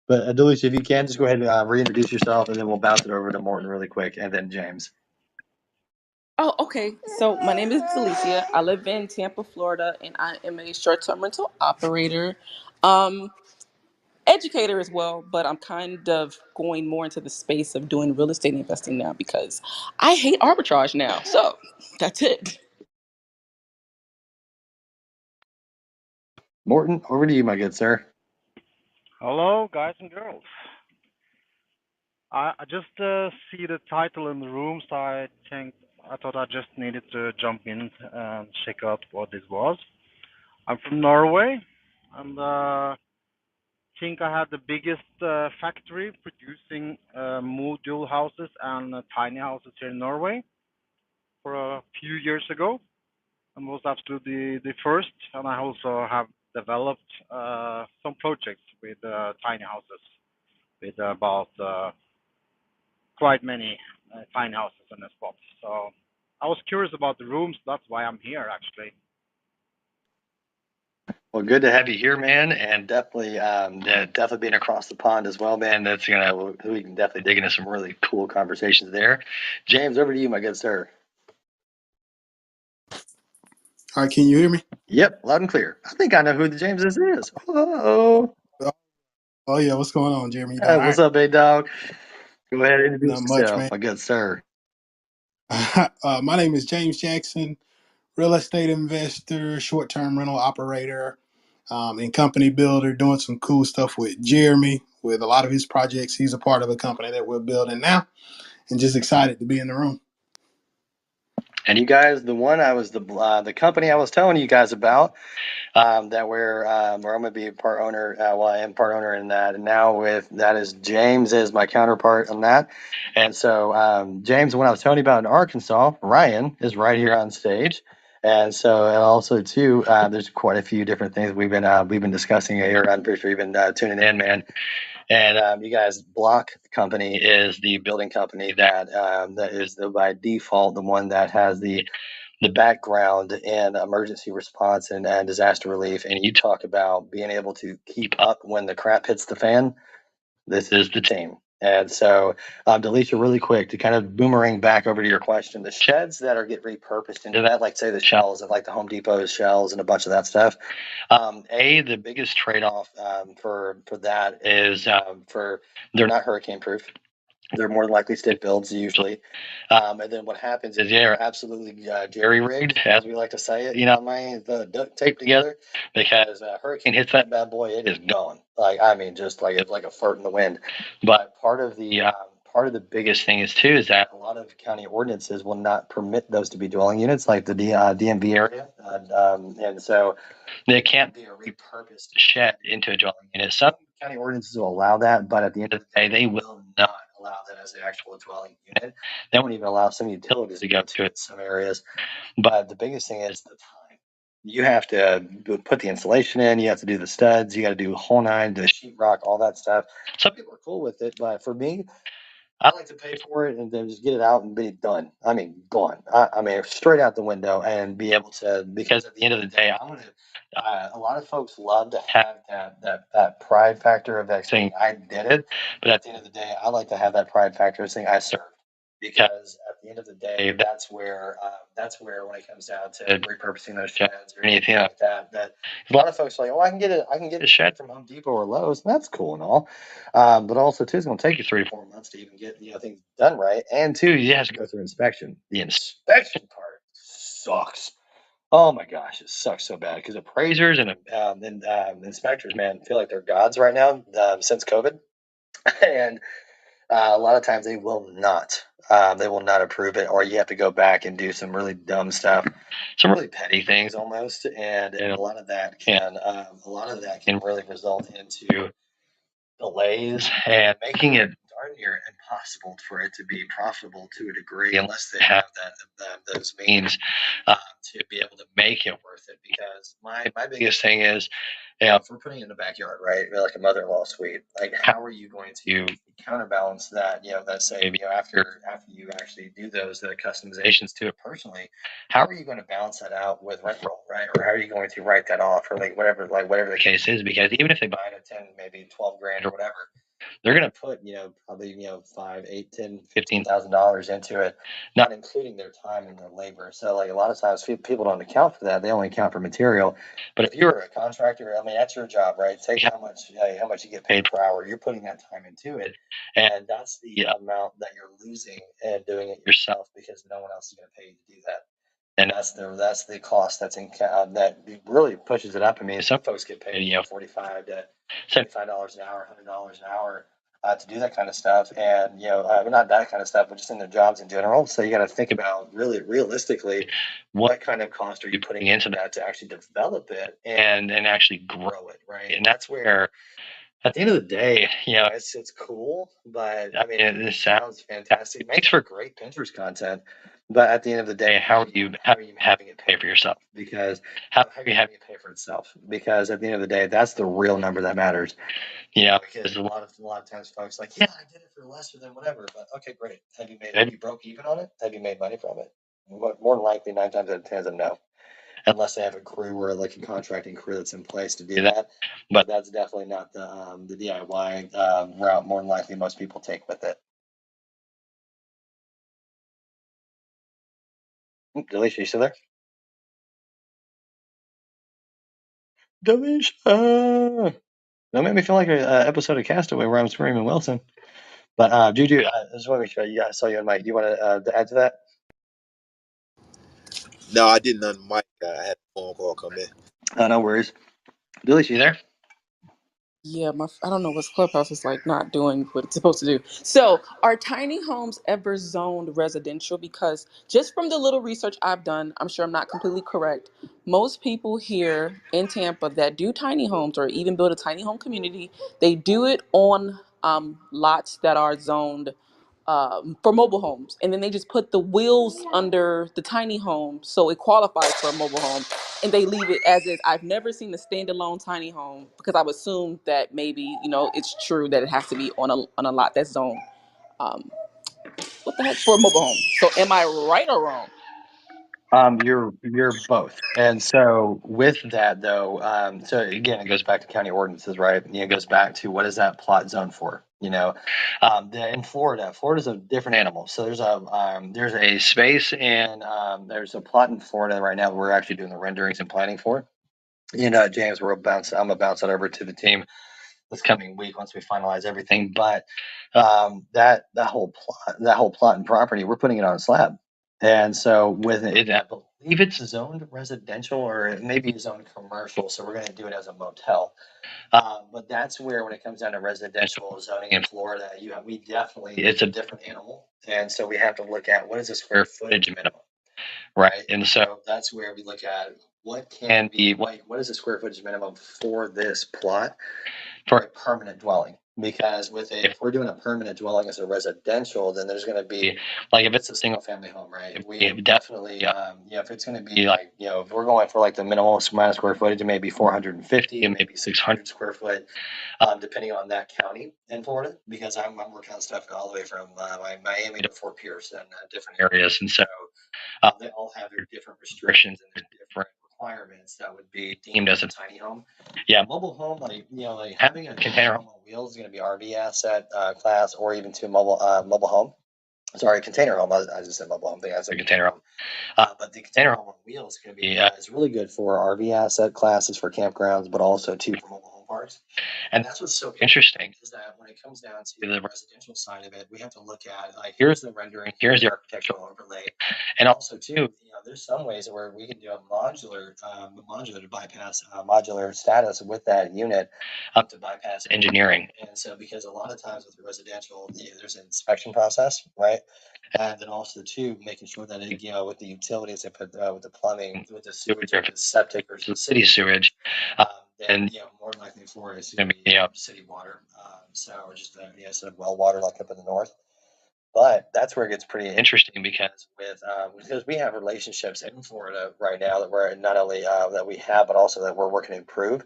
Speaker 3: But Delisha, if you can, just go ahead and reintroduce yourself, and then we'll bounce it over to Morton really quick, and then James.
Speaker 12: Oh, okay. So my name is Delicia. I live in Tampa, Florida, and I am a short-term rental operator. Um, Educator as well, but I'm kind of going more into the space of doing real estate investing now because I hate arbitrage now. So that's it.
Speaker 3: Morton, over to you, my good sir.
Speaker 13: Hello, guys and girls. I just see the title in the room, so I thought I just needed to jump in and check out what this was. I'm from Norway, and think I had the biggest factory producing modular houses and tiny houses here in Norway for a few years ago, and was absolutely the first. And I also have developed some projects with tiny houses with about quite many tiny houses in the spot. So I was curious about the rooms. That's why I'm here, actually.
Speaker 3: Well, good to have you here, man, and definitely being across the pond as well, man. We can definitely dig into some really cool conversations there. James, over to you, my good sir.
Speaker 14: All right, can you hear me?
Speaker 3: Yep, loud and clear. I think I know who the James this is. Oh,
Speaker 14: Oh yeah, what's going on, Jeremy? You doing all
Speaker 3: what's
Speaker 14: right?
Speaker 3: up, big dog? Go ahead and
Speaker 14: Not
Speaker 3: introduce
Speaker 14: much,
Speaker 3: yourself,
Speaker 14: man.
Speaker 3: my good sir.
Speaker 14: My name is James Jackson, real estate investor, short-term rental operator, and company builder, doing some cool stuff with Jeremy with a lot of his projects. He's a part of a company that we're building now, and just excited to be in the room.
Speaker 3: And you guys, the company I was telling you guys about, where I'm going to be part owner. Well, I am part owner in that, and now with that is James is my counterpart on that. And so James, when I was telling you about in Arkansas, Ryan is right here on stage. And also too, there's quite a few different things we've been discussing here. I'm pretty sure you've been tuning in, man. And you guys, Block Company is the building company that is by default the one that has the background in emergency response and disaster relief. And you talk about being able to keep up when the crap hits the fan. This is the team. And so, Delisha, really quick to kind of boomerang back over to your question, the sheds that are get repurposed into that, like say the shells of like the Home Depot shells and a bunch of that stuff. The biggest trade-off for that is for they're not hurricane proof. They're more than likely stick builds usually. And then what happens is they're absolutely jerry rigged, as we like to say it. You know, the duct tape together because hurricane hits that bad boy, it is gone. Like I mean, just like it's like a fart in the wind. But part of the biggest thing is too is that a lot of county ordinances will not permit those to be dwelling units, like the DMV area, and so there can't be a repurposed shed into a dwelling unit. Some county ordinances will allow that, but at the end of the day, they will not allow that as the actual dwelling unit. They won't even allow some utilities to go to it in some areas. But the biggest thing is the time. You have to put the insulation in, you have to do the studs, you got to do the whole nine, the sheetrock, all that stuff. Some people are cool with it, but for me, I like to pay for it and then just get it out and be done. I mean, gone. I mean, straight out the window and be able to, because at the end of the day, I'm going to, a lot of folks love to have that pride factor of that saying, I did it. But at the end of the day, I like to have that pride factor of saying, I served. Because at the end of the day, that's where when it comes down to repurposing those sheds or anything like that, that a lot of folks are like, oh, I can get a shed from Home Depot or Lowe's. And that's cool and all. But also, too, it's going to take you 3 to 4 months to even get things done right. And two, you have to go through inspection. The inspection part sucks. Oh my gosh, it sucks so bad because appraisers and inspectors, man, feel like they're gods right now since COVID, and a lot of times they will not approve it, or you have to go back and do some really dumb stuff, some really petty things almost, and a lot of that can really result into delays and making it darn near impossible for it to be profitable to a degree unless they have those means to be able to make it worth it. Because my biggest thing is, if we're putting it in the backyard, right, like a mother-in-law suite, like how are you going to counterbalance that? Let's say after you actually do those customizations to it personally, how are you going to balance that out with rent roll, right? Or how are you going to write that off, or like whatever the case is? Because even if they buy it at 10, maybe 12 grand or whatever, they're going to put, probably, five, eight, $10,000, $15,000 into it, not including their time and their labor. So like a lot of times people don't account for that. They only account for material. But if you're a contractor, I mean, that's your job, right? Take how much you get paid per hour. You're putting that time into it. And that's the amount that you're losing and doing it yourself because no one else is going to pay you to do that. And that's the cost that's that really pushes it up. I mean, some folks get paid, $45 to $75 an hour, $100 an hour to do that kind of stuff, and not that kind of stuff, but just in their jobs in general. So you got to think about really realistically, what kind of cost are you putting into that to actually develop it and actually grow it, right? And that's where at the end of the day, it's cool, but I mean, it sounds fantastic. It makes for great Pinterest content, but at the end of the day, how are you having it pay for yourself? Because how are you having it pay for itself? Because at the end of the day, that's the real number that matters. Because a lot of times folks like, yeah, I did it for lesser than whatever, but okay, great. Have you broke even on it? Have you made money from it? More than likely, 9 times out of 10, no, unless they have a crew or like a contracting crew that's in place to do that. But that's definitely not the DIY route. More than likely, most people take with it. Delisha, you still there? Delisha, that made me feel like an episode of Castaway where I'm screaming Wilson. But Juju, I just want to make sure I saw you on mic. Do you want to add to that?
Speaker 4: No, I didn't unmic. I had a phone call come in.
Speaker 3: No worries. Delisha, you there?
Speaker 12: Yeah, I don't know what's Clubhouse is like not doing what it's supposed to do. So, are tiny homes ever zoned residential? Because just from the little research I've done, I'm sure I'm not completely correct. Most people here in Tampa that do tiny homes or even build a tiny home community, they do it on lots that are zoned for mobile homes, and then they just put the wheels under the tiny home so it qualifies for a mobile home, and they leave it as is. I've never seen a standalone tiny home because I've assumed that maybe it's true that it has to be on a lot that's zoned. Um, what the heck for a mobile home? So am I right or wrong?
Speaker 3: You're both. And so with that though, so again, it goes back to county ordinances, right? It goes back to what is that plot zone for? In Florida's a different animal. So there's a space and there's a plot in Florida right now that we're actually doing the renderings and planning for. James, I'm gonna bounce that over to the team this coming week once we finalize everything. But that whole plot and property, we're putting it on a slab, and so with it, I believe it's zoned residential or it may be zoned commercial. So we're going to do it as a motel. But that's where, when it comes down to residential zoning in Florida, we definitely, it's a different animal, and so we have to look at what is the square footage minimum, right? And so that's where we look at what is the square footage minimum for this plot for a permanent dwelling. Because if we're doing a permanent dwelling as a residential, then there's going to be, like, if it's a single family home, right? If we definitely, if it's going to be like, if we're going for like the minimal amount of square footage, it may be 450 and maybe 600 square foot, depending on that county in Florida. Because I'm working on stuff all the way from Miami to Fort Pierce and different areas, and so they all have their different restrictions and their different requirements that would be deemed as a tiny home. Yeah, mobile home, like having a container home on wheels is going to be RV asset class, or even to mobile home. Sorry, container home. I just said mobile home. I said container home. But the container home on wheels is going to be is really good for RV asset classes for campgrounds, but also too for mobile home parks. And that's what's so interesting, is that when it comes down to the residential side of it, we have to look at, like, here's the rendering, here's the architectural overlay, and also too, there's some ways where we can do a modular to bypass modular status with that unit up to bypass engineering. And so, because a lot of times with the residential, there's an inspection process, right? And then also too, making sure that with the utilities they put with the plumbing, with the sewage, or if it's septic versus city sewage, then more than likely for it's going to be city water, so, or just sort of well water like up in the north. But that's where it gets pretty interesting, because we have relationships in Florida right now that we're not only that we have, but also that we're working to improve.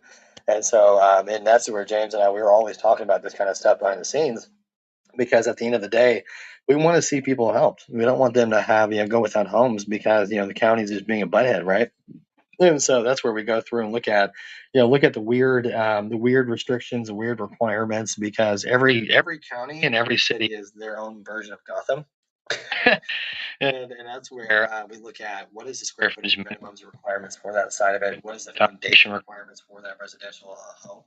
Speaker 3: And so, and that's where James and I, we were always talking about this kind of stuff behind the scenes, because at the end of the day, we want to see people helped. We don't want them to have go without homes because the county's just being a butthead, right? And so that's where we go through and look at the weird restrictions, the weird requirements, because every county and every city is their own version of Gotham. And that's where we look at what is the square footage minimums requirements for that side of it, what is the foundation requirements for that residential home,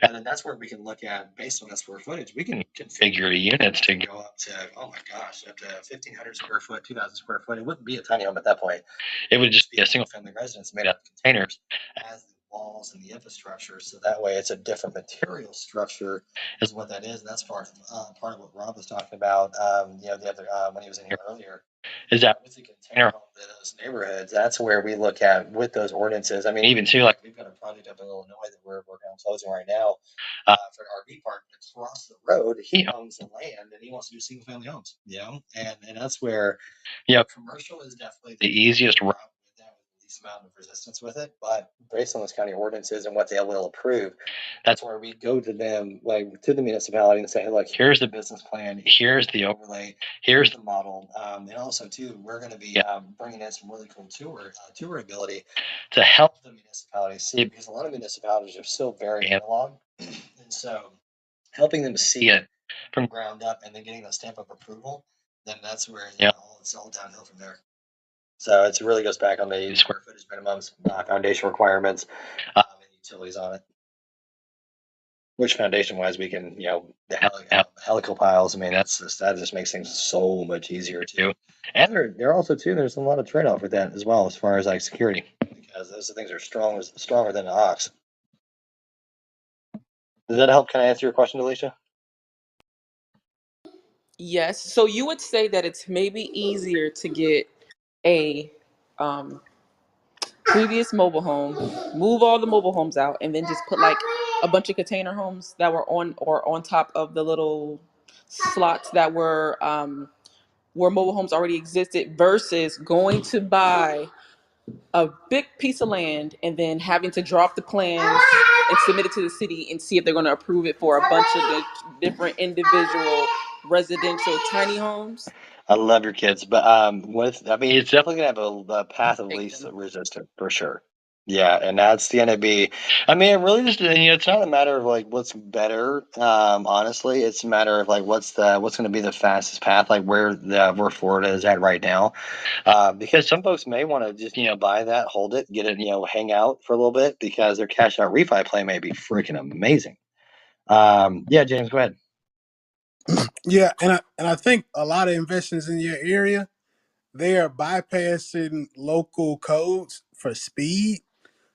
Speaker 3: and then that's where we can look at, based on the square footage, we can configure units to go up to, oh my gosh, up to 1,500 square foot, 2,000 square foot. It wouldn't be a tiny home at that point. It would just be a single family residence made out of containers as the walls and the infrastructure. So that way it's a different material structure, is what that is. And that's part of what Rob was talking about, the other, when he was in here earlier, is that with the container homes in those neighborhoods, that's where we look at with those ordinances. I mean, even too, like we've got a project up in Illinois that we're working on closing right now for an RV park across the road. He owns the land and he wants to do single family homes, and that's where, commercial is definitely the easiest route with that, with the least amount of resistance with it. But based on those county ordinances and what they will approve, that's where we go to them, like to the municipality, and say, hey, look, here's the business plan, here's the overlay, here's the model, and also too, we're going to be bringing in some really cool tour ability to help the municipality see, because a lot of municipalities are still very analog, and so helping them see it from ground up and then getting that stamp of approval, then that's where it's all downhill from there. So it really goes back on the square footage minimums, foundation requirements, and utilities on it. Which foundation wise we can, helical piles. I mean, that just makes things so much easier too. And there also too, there's a lot of trade off with that as well, as far as like security, because those things are stronger than the ox. Does that help? Can I answer your question, Alicia?
Speaker 12: Yes. So you would say that it's maybe easier to get a um, previous mobile home, move all the mobile homes out, and then just put like a bunch of container homes that were on top of the little slots that were where mobile homes already existed, versus going to buy a big piece of land and then having to drop the plans and submit it to the city and see if they're going to approve it for a bunch of the different individual residential tiny homes.
Speaker 3: I love your kids, but it's definitely gonna have a path of
Speaker 12: Take
Speaker 3: least
Speaker 12: them.
Speaker 3: resistance for sure. Yeah, and that's gonna be. I mean, it really just, it's not a matter of like what's better. Honestly, it's a matter of like what's gonna be the fastest path, like where Florida is at right now. Because some folks may want to just buy that, hold it, get it, hang out for a little bit, because their cash out refi play may be freaking amazing. Yeah, James, go ahead.
Speaker 14: Yeah, and I think a lot of investors in your area, they are bypassing local codes for speed.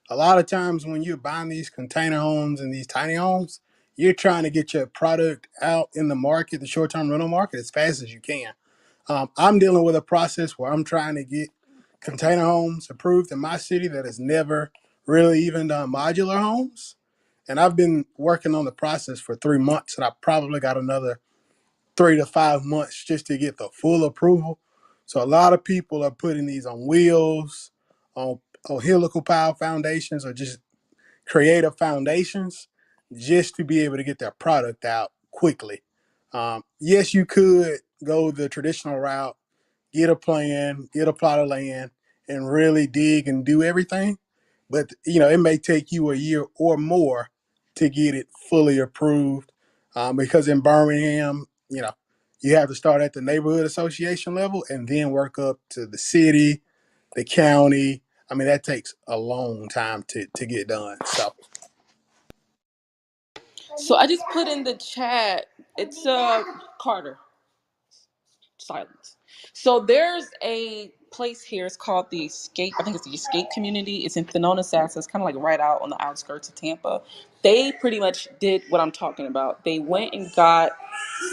Speaker 14: A lot of times when you're buying these container homes and these tiny homes, you're trying to get your product out in the market, the short-term rental market, as fast as you can. I'm dealing with a process where I'm trying to get container homes approved in my city that has never really even done modular homes. And I've been working on the process for 3 months, and I probably got another 3 to 5 months just to get the full approval. So a lot of people are putting these on wheels, on helical pile foundations, or just creative foundations, just to be able to get their product out quickly. Yes, you could go the traditional route, get a plan, get a plot of land, and really dig and do everything. But it may take you a year or more to get it fully approved, because in Birmingham, you have to start at the neighborhood association level and then work up to the city, the county. I mean, that takes a long time to get done.
Speaker 12: So I just put in the chat. It's Carter. Silence. So there's a place here. It's called the Escape. I think it's the Escape Community. It's in Thinona, Sass. It's kind of like right out on the outskirts of Tampa. They pretty much did what I'm talking about. They went and got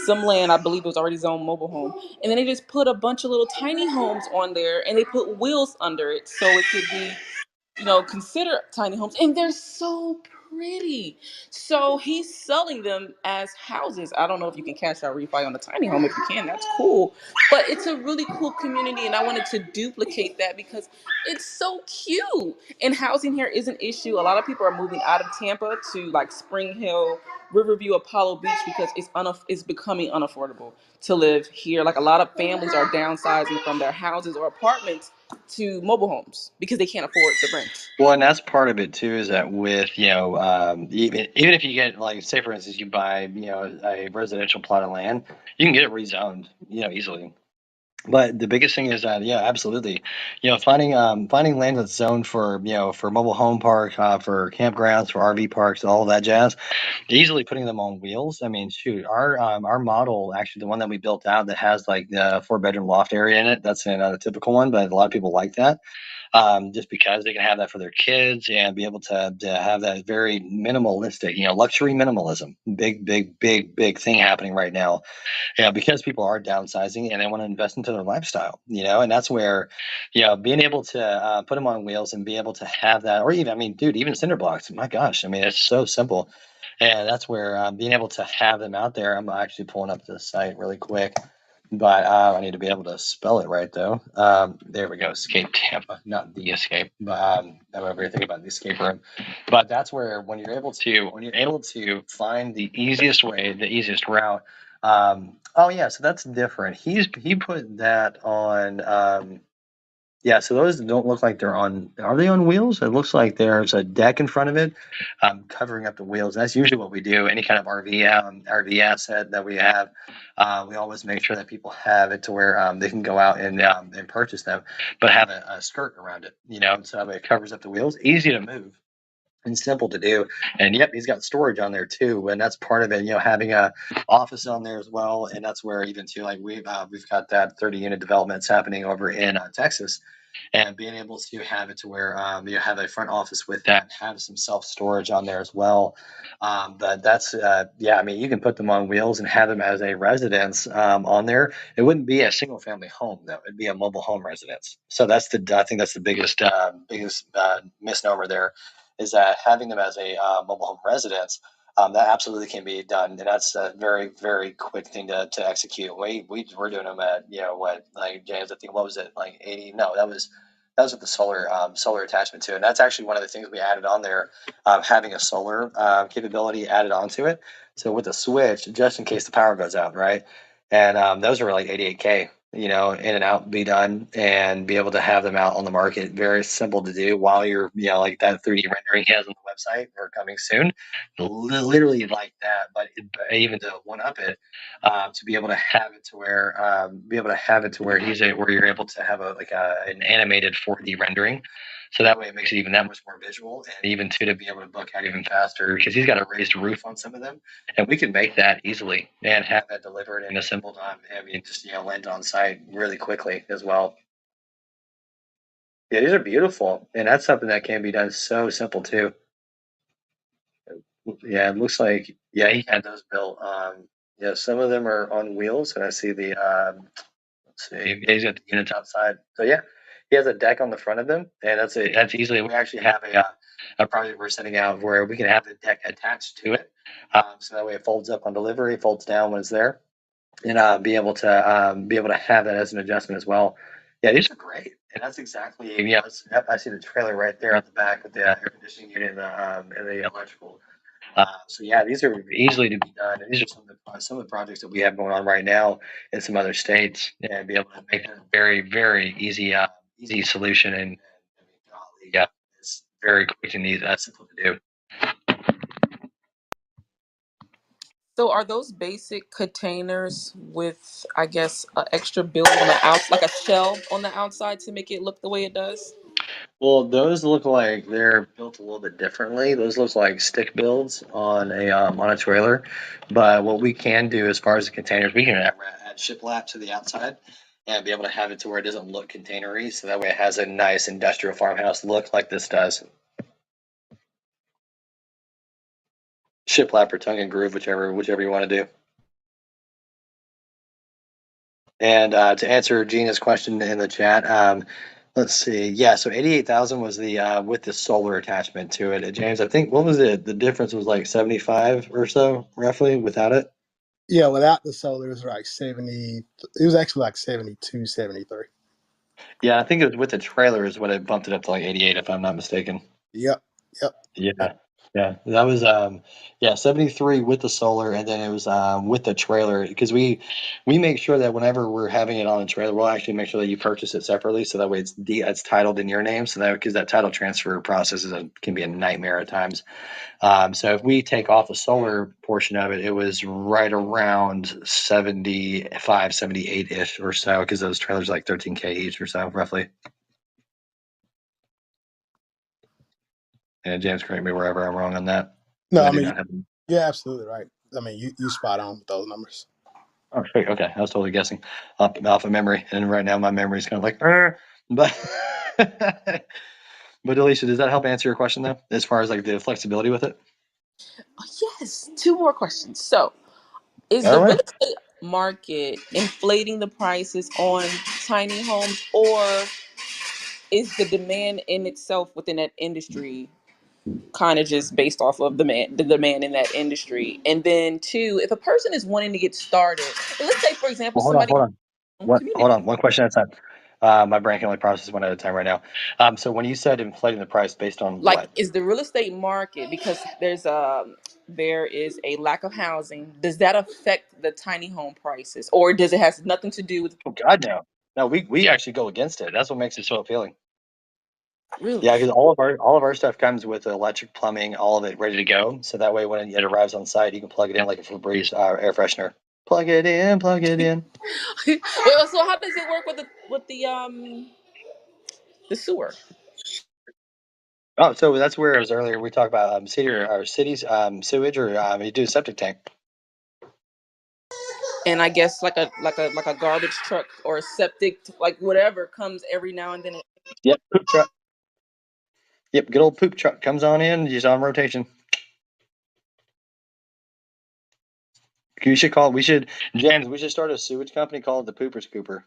Speaker 12: some land. I believe it was already zoned mobile home, and then they just put a bunch of little tiny homes on there, and they put wheels under it so it could be, consider tiny homes, and they're so pretty. So he's selling them as houses. I don't know if you can cash out refi on a tiny home. If you can, that's cool. But it's a really cool community, and I wanted to duplicate that because it's so cute. And housing here is an issue. A lot of people are moving out of Tampa to like Spring Hill, Riverview, Apollo Beach because it's becoming unaffordable to live here. Like a lot of families are downsizing from their houses or apartments to mobile homes because they can't afford the rent.
Speaker 3: Well, and that's part of it too. Is that with even if you get like say for instance you buy a residential plot of land, you can get it rezoned easily. But the biggest thing is that yeah, absolutely, finding land that's zoned for for mobile home park, for campgrounds, for RV parks, all of that jazz, easily putting them on wheels. I mean, shoot, our model actually the one that we built out that has like the 4 bedroom loft area in it. That's not a typical one, but a lot of people like that just because they can have that for their kids and be able to have that very minimalistic, luxury minimalism. Big, big, big, big thing happening right now. Yeah, because people are downsizing and they want to invest into their lifestyle, and that's where, being able to put them on wheels and be able to have that, or even, I mean, dude, even cinder blocks. My gosh, I mean, it's so simple, and that's where being able to have them out there. I'm actually pulling up the site really quick. But I need to be able to spell it right though. There we go, Escape Tampa, not the Escape. But I'm over here thinking about the escape room. But that's where when you're able to find the easiest way, the easiest route. Oh yeah, so that's different. He put that on. Yeah, so those don't look like they're on. Are they on wheels? It looks like there's a deck in front of it, covering up the wheels. That's usually what we do. Any kind of RV asset that we have, we always make sure that people have it to where they can go out and purchase them, but have a skirt around it. So that way it covers up the wheels, easy to move and simple to do. And yep, he's got storage on there too, and that's part of it. Having a office on there as well, and that's where even too like we've got that 30 unit developments happening over in Texas, and being able to have it to where you have a front office with that, have some self storage on there as well. But that's yeah, I mean you can put them on wheels and have them as a residence on there. It wouldn't be a single family home though; it'd be a mobile home residence. So I think that's the biggest misnomer there, is that having them as a mobile home residence. That absolutely can be done, and that's a very, very quick thing to execute. We're doing them at what, like James, I think, what was it, like 80? No, that was with the solar attachment too, and that's actually one of the things we added on there, having a solar capability added onto it. So with the switch, just in case the power goes out, right? And those are like 88K, in and out, be done, and be able to have them out on the market. Very simple to do while you're, like that 3D rendering he has on the website or coming soon, literally like that. But even to one up it, to be able to have it to where where you're able to have an animated 4D rendering. So that way it makes it even that much more visual, and even to be able to book out even faster because he's got a raised roof on some of them, and we can make that easily and have that delivered and assembled on. I mean, just land on site really quickly as well. Yeah, these are beautiful, and that's something that can be done so simple too. Yeah, it looks like yeah he had those built. Yeah, some of them are on wheels, and I see the let's see, yeah, he's got the units outside. So yeah, he has a deck on the front of them, and that's easily. We actually have a project we're setting out where we can have the deck attached to it, so that way it folds up on delivery, folds down when it's there, and be able to have that as an adjustment as well. Yeah, these are great, and that's exactly yep, I see the trailer right there at the back with the air conditioning unit and the electrical. So yeah, these are easily to be done, and these are some of the projects that we have going on right now in some other states, and be able to make that a very, very easy solution. And I mean, golly, yeah, it's very quick and easy, simple to do.
Speaker 12: So are those basic containers with, I guess, an extra build on the out, like a shell on the outside to make it look the way it does?
Speaker 3: Well, those look like they're built a little bit differently. Those look like stick builds on a trailer. But what we can do as far as the containers, we can add shiplap to the outside and be able to have it to where it doesn't look containery, so that way it has a nice industrial farmhouse look like this does. Shiplap or tongue and groove, whichever you want to do. And to answer Gina's question in the chat, let's see. Yeah, so 88,000 was the with the solar attachment to it. James, I think what was it? The difference was like 75 or so, roughly, without it.
Speaker 14: Yeah, without the solar, it was like 70. It was actually like 72, 73.
Speaker 3: Yeah, I think it was with the trailer is what it bumped it up to like 88, if I'm not mistaken.
Speaker 14: Yep. Yep.
Speaker 3: Yeah.
Speaker 14: Yep.
Speaker 3: Yeah, that was 73 with the solar, and then it was with the trailer because we make sure that whenever we're having it on a trailer, we'll actually make sure that you purchase it separately, so that way it's titled in your name, so that because that title transfer process can be a nightmare at times. So if we take off the solar portion of it, it was right around 75, 78 ish or so, because those trailers are like 13K each or so, roughly. And James, correct me wherever I'm wrong on that.
Speaker 14: No,
Speaker 3: I
Speaker 14: I
Speaker 3: do
Speaker 14: mean,
Speaker 3: not have.
Speaker 14: you're absolutely right. I mean, you spot on with those numbers.
Speaker 3: Oh, sweet. Okay, I was totally guessing off of memory, and right now my memory is kind of like, but but Alicia, does that help answer your question though, as far as like the flexibility with it?
Speaker 12: Oh, yes, two more questions. So, is
Speaker 3: All
Speaker 12: the real
Speaker 3: right.
Speaker 12: estate market inflating the prices on tiny homes, or is the demand in itself within that industry kind of just based off of the demand in that industry? And then two, if a person is wanting to get started, and let's say for example
Speaker 3: Well, hold on,
Speaker 12: somebody
Speaker 3: hold on. What? Hold
Speaker 12: community,
Speaker 3: on. One question at a time. My brain can only process one at a time right now. So when you said inflating the price based on
Speaker 12: like
Speaker 3: what?
Speaker 12: is the real estate market, because there is a lack of housing, does that affect the tiny home prices, or does it has nothing to do with?
Speaker 3: Oh God, no. No, we actually go against it. That's what makes it so appealing.
Speaker 12: Really?
Speaker 3: Yeah, because all of our stuff comes with electric, plumbing, all of it ready to go. So that way, when it arrives on site, you can plug it in like a Febreze air freshener. Plug it in, plug it in.
Speaker 12: Well, so how does it work with the sewer?
Speaker 3: Oh, so that's where it was earlier. We talked about city or cities sewage, or you do a septic tank.
Speaker 12: And I guess like a garbage truck or a septic, like whatever comes every now and then.
Speaker 3: Yep, poop truck. Yep, good old poop truck comes on in, just on rotation. James, we should start a sewage company called the Pooper Scooper.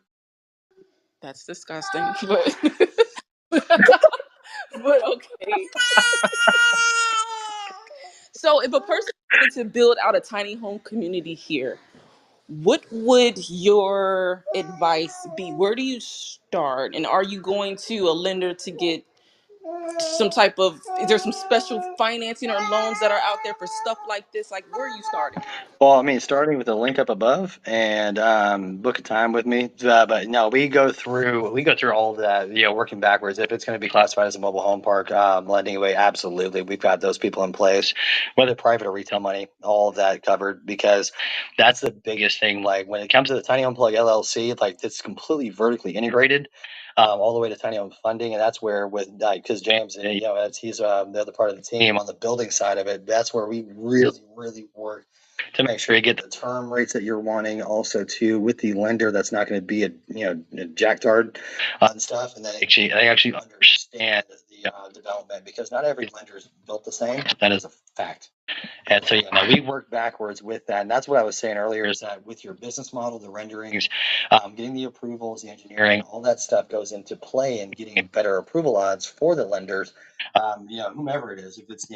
Speaker 12: That's disgusting, but but okay. So if a person wanted to build out a tiny home community here, what would your advice be? Where do you start? And are you going to a lender to get some type of, is there some special financing or loans that are out there for stuff like this? Like, where are you starting?
Speaker 3: Well, I mean, starting with the link up above and book a time with me. But no, we go through all of that. Working backwards. If it's going to be classified as a mobile home park, lending away, absolutely, we've got those people in place. Whether private or retail money, all of that covered, because that's the biggest thing. Like when it comes to the Tiny Home Plug LLC, like it's completely vertically integrated. All the way to tiny home funding, and that's where with because James, he's the other part of the team on the building side of it. That's where we really, really work to make sure you get the term rates that you're wanting. Also, too, with the lender, that's not going to be a jacktard on stuff, and then they actually understand the development, because not every lender is built the same. That is a fact. And so, we work backwards with that. And that's what I was saying earlier, is that with your business model, the renderings, getting the approvals, the engineering, all that stuff goes into play in getting better approval odds for the lenders. Whomever it is, if it's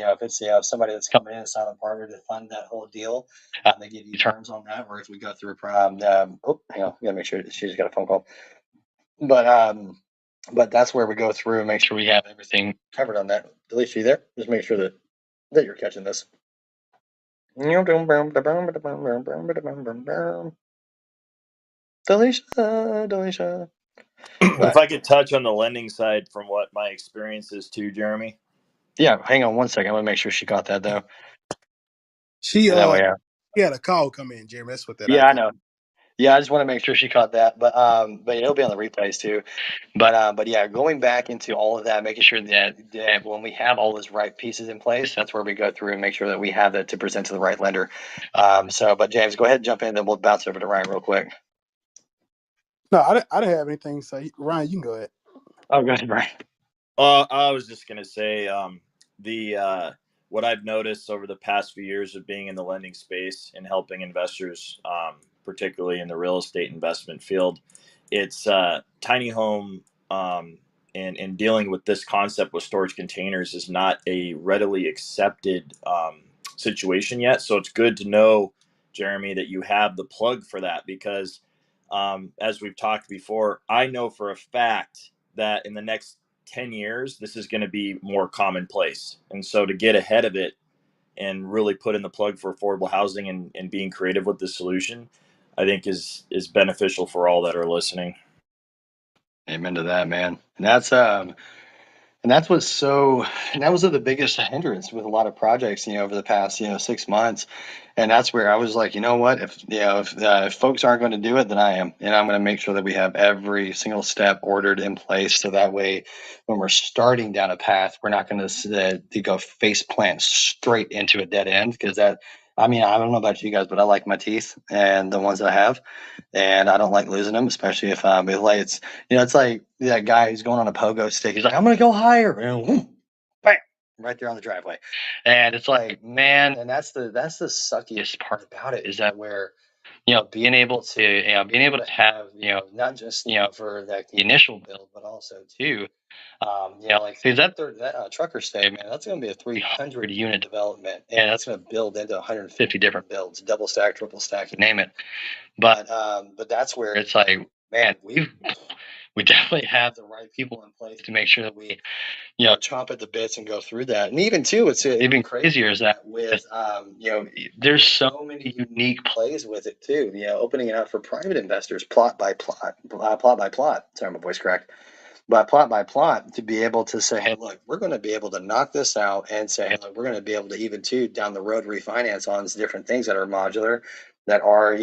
Speaker 3: somebody that's coming in, a silent partner to fund that whole deal, they give you terms on that. Or if we go through a hang on, we gotta make sure she's got a phone call. But that's where we go through and make sure we have everything covered on that. Alicia, you there? Just make sure that you're catching this. Delisha.
Speaker 7: If
Speaker 3: But
Speaker 7: I could touch on the lending side from what my experience is too, Jeremy.
Speaker 3: yeah, hang on one second. I want to make sure she got that though.
Speaker 14: She
Speaker 3: And that way,
Speaker 14: He had a call come in, Jeremy. That's what that
Speaker 3: yeah, I
Speaker 14: icon.
Speaker 3: know. Yeah, I just want to make sure she caught that. But it'll be on the replays too. But yeah, going back into all of that, making sure that when we have all those right pieces in place, that's where we go through and make sure that we have that to present to the right lender. But James, go ahead and jump in, then we'll bounce over to Ryan real quick.
Speaker 14: No, I didn't have anything to say. Ryan, you can go ahead.
Speaker 3: Oh, go ahead, Ryan.
Speaker 7: I was just gonna say the what I've noticed over the past few years of being in the lending space and helping investors, particularly in the real estate investment field, it's tiny home and dealing with this concept with storage containers is not a readily accepted situation yet. So it's good to know, Jeremy, that you have the plug for that, because as we've talked before, I know for a fact that in the next 10 years, this is going to be more commonplace. And so to get ahead of it and really put in the plug for affordable housing and being creative with the solution, I think is beneficial for all that are listening.
Speaker 3: Amen to that, man. And that's what's so, and that was the biggest hindrance with a lot of projects, over the past, 6 months. And that's where I was like, you know what, if folks aren't going to do it, then I am. And I'm going to make sure that we have every single step ordered in place. So that way, when we're starting down a path, we're not going to go face plant straight into a dead end. Because I don't know about you guys, but I like my teeth and the ones that I have. And I don't like losing them, especially if like it's like that guy who's going on a pogo stick. He's like, I'm gonna go higher, and whoom, bam, right there on the driveway. And it's like, man, and that's the suckiest part about it is that where being able to have not just for like the initial build, but also too like see that trucker stay, man, that's going to be a 300 unit development, and that's going to build into 150 different builds, double stack, triple stack, you name it. But that's where it's like, man, we definitely have the right people in place to make sure that we chomp at the bits and go through that. And even too, what's even crazier is that with there's so many unique plays with it too. Opening it up for private investors, plot by plot, plot by plot. Sorry, my voice cracked. But plot by plot, to be able to say, hey, look, we're going to be able to knock this out, and say, hey, look, we're going to be able to even too down the road refinance on different things that are modular, that are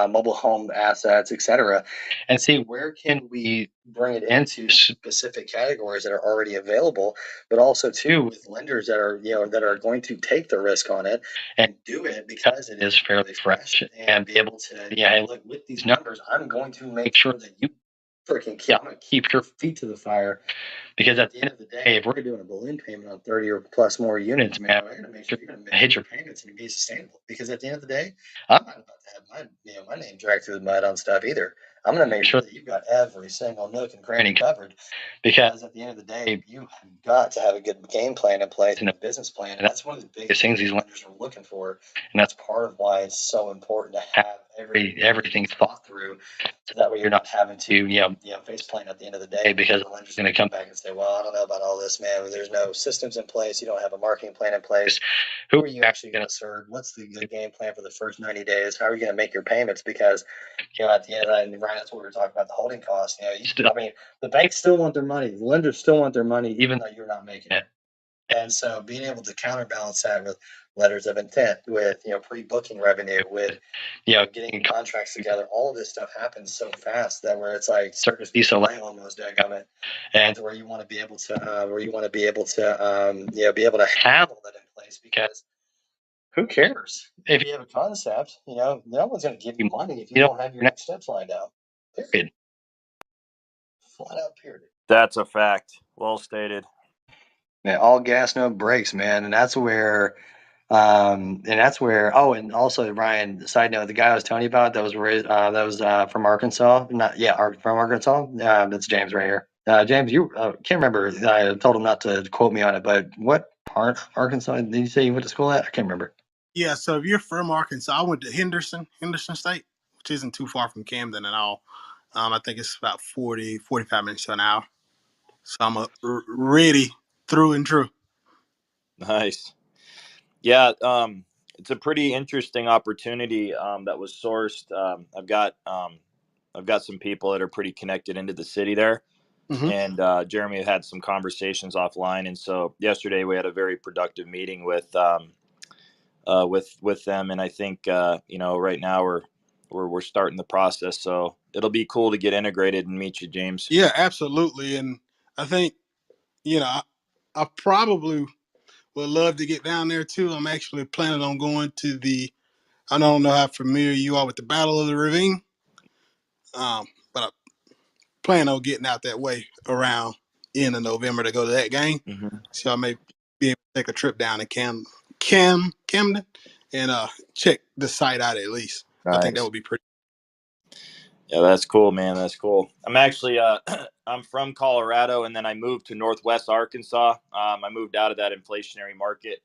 Speaker 3: mobile home assets, etc., and see where can we bring it into specific categories that are already available, but also too with lenders that are going to take the risk on it and do it because it is fairly fresh, and be able to hey, look, with these numbers, I'm going to make sure that you freaking I'm going to keep your feet to the fire, because at the end of the day, if we're doing a balloon payment on 30 or plus more units, man, we're going to make sure you're going to hit your payments and be sustainable. Because at the end of the day, I'm not about to have my name dragged through the mud on stuff either. I'm going to make sure that you've got every single nook and cranny covered, because at the end of the day, you have got to have a good game plan in place and a business plan. And that's one of the biggest things these lenders are looking for. And that's part of why it's so important to have everything thought through, so that way you're not having to face plant at the end of the day, because the lender's going to come back and say, well, I don't know about all this, man. There's no systems in place. You don't have a marketing plan in place. Who are you actually going to serve? What's the game plan for the first 90 days? How are you going to make your payments? Because at the end of that, and Ryan, that's what we were talking about, the holding costs. The banks still want their money. The lenders still want their money, even though you're not making it. And so being able to counterbalance that with letters of intent, with pre-booking revenue, with getting contracts together, all of this stuff happens so fast that where it's like circus du soleil almost, dadgummit, and where you want to be able to be able to have all that in place, because who cares if you have a concept? No one's going to give you money if you don't have your next steps lined out. Period. Flat out. Period.
Speaker 7: That's a fact. Well stated.
Speaker 3: Man, all gas, no brakes, man. And that's where, oh, and also, Ryan, side note, the guy I was telling you about that was from Arkansas. From Arkansas. That's James right here. James, you can't remember. I told him not to quote me on it, but what part of Arkansas did you say you went to school at? I can't remember.
Speaker 14: Yeah, so if you're from Arkansas, I went to Henderson State, which isn't too far from Camden at all. I think it's about 45 minutes to an hour. So I'm ready through and through.
Speaker 7: Nice. Yeah, it's a pretty interesting opportunity that was sourced. I've got some people that are pretty connected into the city there,
Speaker 14: Mm-hmm.
Speaker 7: and Jeremy had some conversations offline, and so yesterday we had a very productive meeting with them, and I think right now we're starting the process, so it'll be cool to get integrated and meet you, James.
Speaker 14: Yeah, absolutely. And I think, I probably would love to get down there too. I'm actually planning on going to I don't know how familiar you are with the Battle of the Ravine, but I plan on getting out that way around end of November to go to that game.
Speaker 7: Mm-hmm.
Speaker 14: So I may be able to take a trip down to Camden and check the site out at least.
Speaker 7: Nice.
Speaker 14: I think that would be pretty.
Speaker 7: Yeah, that's cool, man. That's cool. I'm actually I'm from Colorado, and then I moved to Northwest Arkansas. I moved out of that inflationary market.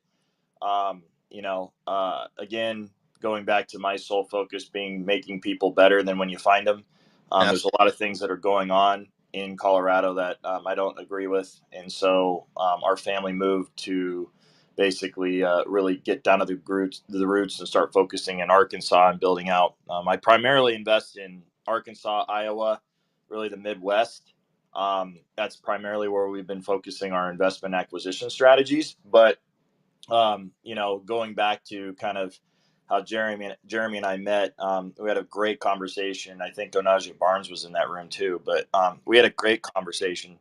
Speaker 7: Again, going back to my sole focus being making people better than when you find them. There's a lot of things that are going on in Colorado that I don't agree with, and so our family moved to basically really get down to the roots and start focusing in Arkansas and building out. I primarily invest in Arkansas, Iowa, really the Midwest. That's primarily where we've been focusing our investment acquisition strategies. But going back to kind of how Jeremy and I met, we had a great conversation. I think Onaja Barnes was in that room too, but we had a great conversation,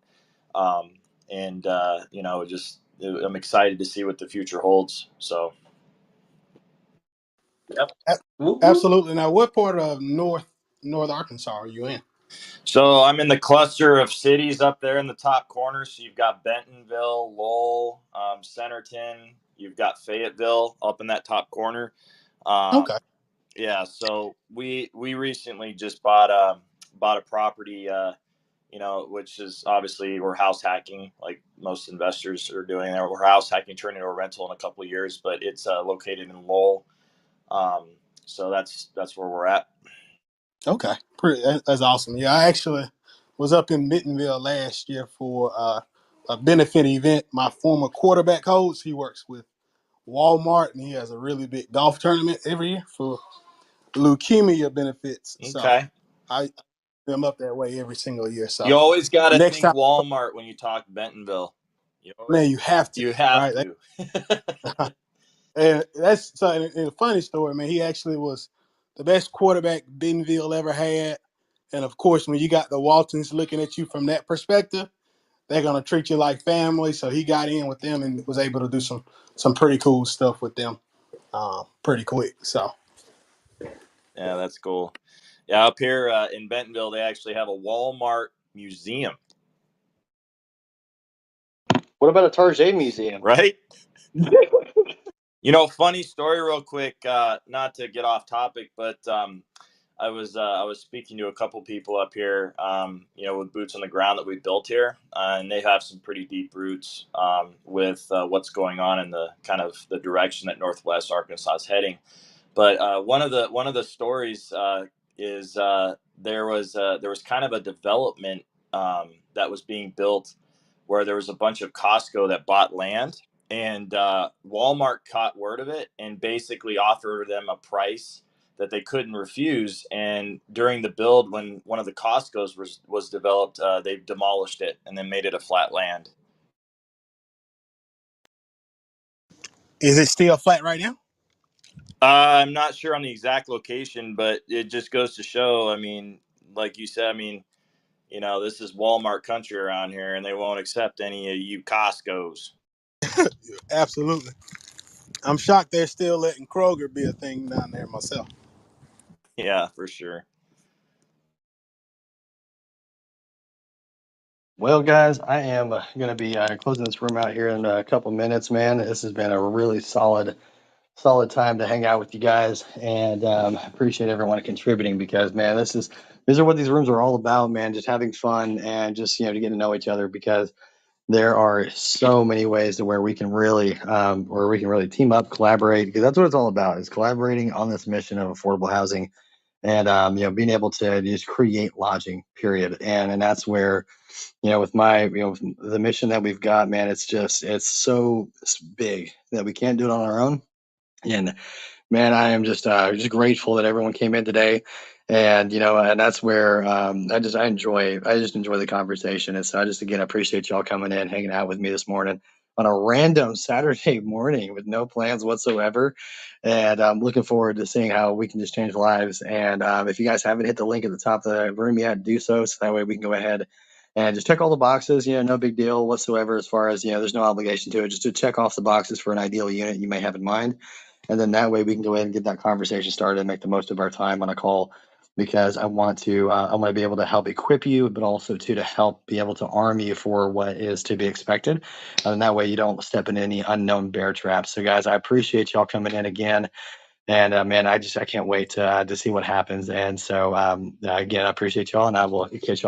Speaker 7: and I'm excited to see what the future holds. So, yep.
Speaker 1: Whoop, whoop.
Speaker 14: Absolutely. Now, what part of North Arkansas are you in?
Speaker 7: So I'm in the cluster of cities up there in the top corner. So you've got Bentonville, Lowell, Centerton. You've got Fayetteville up in that top corner.
Speaker 14: Okay.
Speaker 7: Yeah, so we recently just bought a property, which is obviously we're house hacking, like most investors are doing. There, we're house hacking, turning into a rental in a couple of years, but it's located in Lowell. So that's where we're at.
Speaker 14: Okay. That's awesome. Yeah, I actually was up in Bentonville last year for a benefit event. My former quarterback coach, he works with Walmart, and he has a really big golf tournament every year for leukemia benefits. So
Speaker 7: Okay.
Speaker 14: I am up that way every single year. So
Speaker 7: You always got to
Speaker 14: next
Speaker 7: think
Speaker 14: time,
Speaker 7: Walmart when you talk Bentonville.
Speaker 14: man, you have to,
Speaker 7: You have
Speaker 14: right?
Speaker 7: to.
Speaker 14: And that's so. And a funny story, man. He actually was the best quarterback Bentonville ever had. And of course, when you got the Waltons looking at you from that perspective, they're gonna treat you like family. So he got in with them and was able to do some pretty cool stuff with them, pretty quick. So
Speaker 7: Yeah, that's cool. Yeah, up here in Bentonville, they actually have a Walmart museum.
Speaker 3: What about a Target museum?
Speaker 7: Right? Funny story, real quick. Not to get off topic, but I was speaking to a couple people up here, with boots on the ground that we built here, and they have some pretty deep roots with what's going on in the kind of the direction that Northwest Arkansas is heading. But one of the stories is there was kind of a development that was being built where there was a bunch of Costco that bought land, and Walmart caught word of it and basically offered them a price that they couldn't refuse. And during the build, when one of the Costco's was developed, they demolished it and then made it a flat land.
Speaker 14: is it still flat right now?
Speaker 7: I'm not sure on the exact location, but it just goes to show. I mean, like you said, this is Walmart country around here, and they won't accept any of you Costco's.
Speaker 14: Absolutely. I'm shocked they're still letting Kroger be a thing down there myself.
Speaker 7: Yeah, for sure.
Speaker 3: Well, guys, I am going to be closing this room out here in a couple minutes, man. This has been a really solid time to hang out with you guys, and appreciate everyone contributing because, man, these are what these rooms are all about, man. Just having fun and just to get to know each other because there are so many ways to where we can really team up, collaborate, because that's what it's all about is collaborating on this mission of affordable housing and being able to just create lodging, period. And that's where with with the mission that we've got, man, it's so big that we can't do it on our own. And man, I am just grateful that everyone came in today, and that's where I just enjoy the conversation, and so I just again appreciate y'all coming in, hanging out with me this morning on a random Saturday morning with no plans whatsoever, and I'm looking forward to seeing how we can just change lives. And if you guys haven't hit the link at the top of the room yet, do so that way we can go ahead and just check all the boxes. No big deal whatsoever as far as there's no obligation to it, just to check off the boxes for an ideal unit you may have in mind. And then that way we can go ahead and get that conversation started and make the most of our time on a call because I want to be able to help equip you, but also to help be able to arm you for what is to be expected. And that way you don't step in any unknown bear traps. So guys, I appreciate y'all coming in again. And man, I can't wait to see what happens. And so again, I appreciate y'all and I will catch y'all.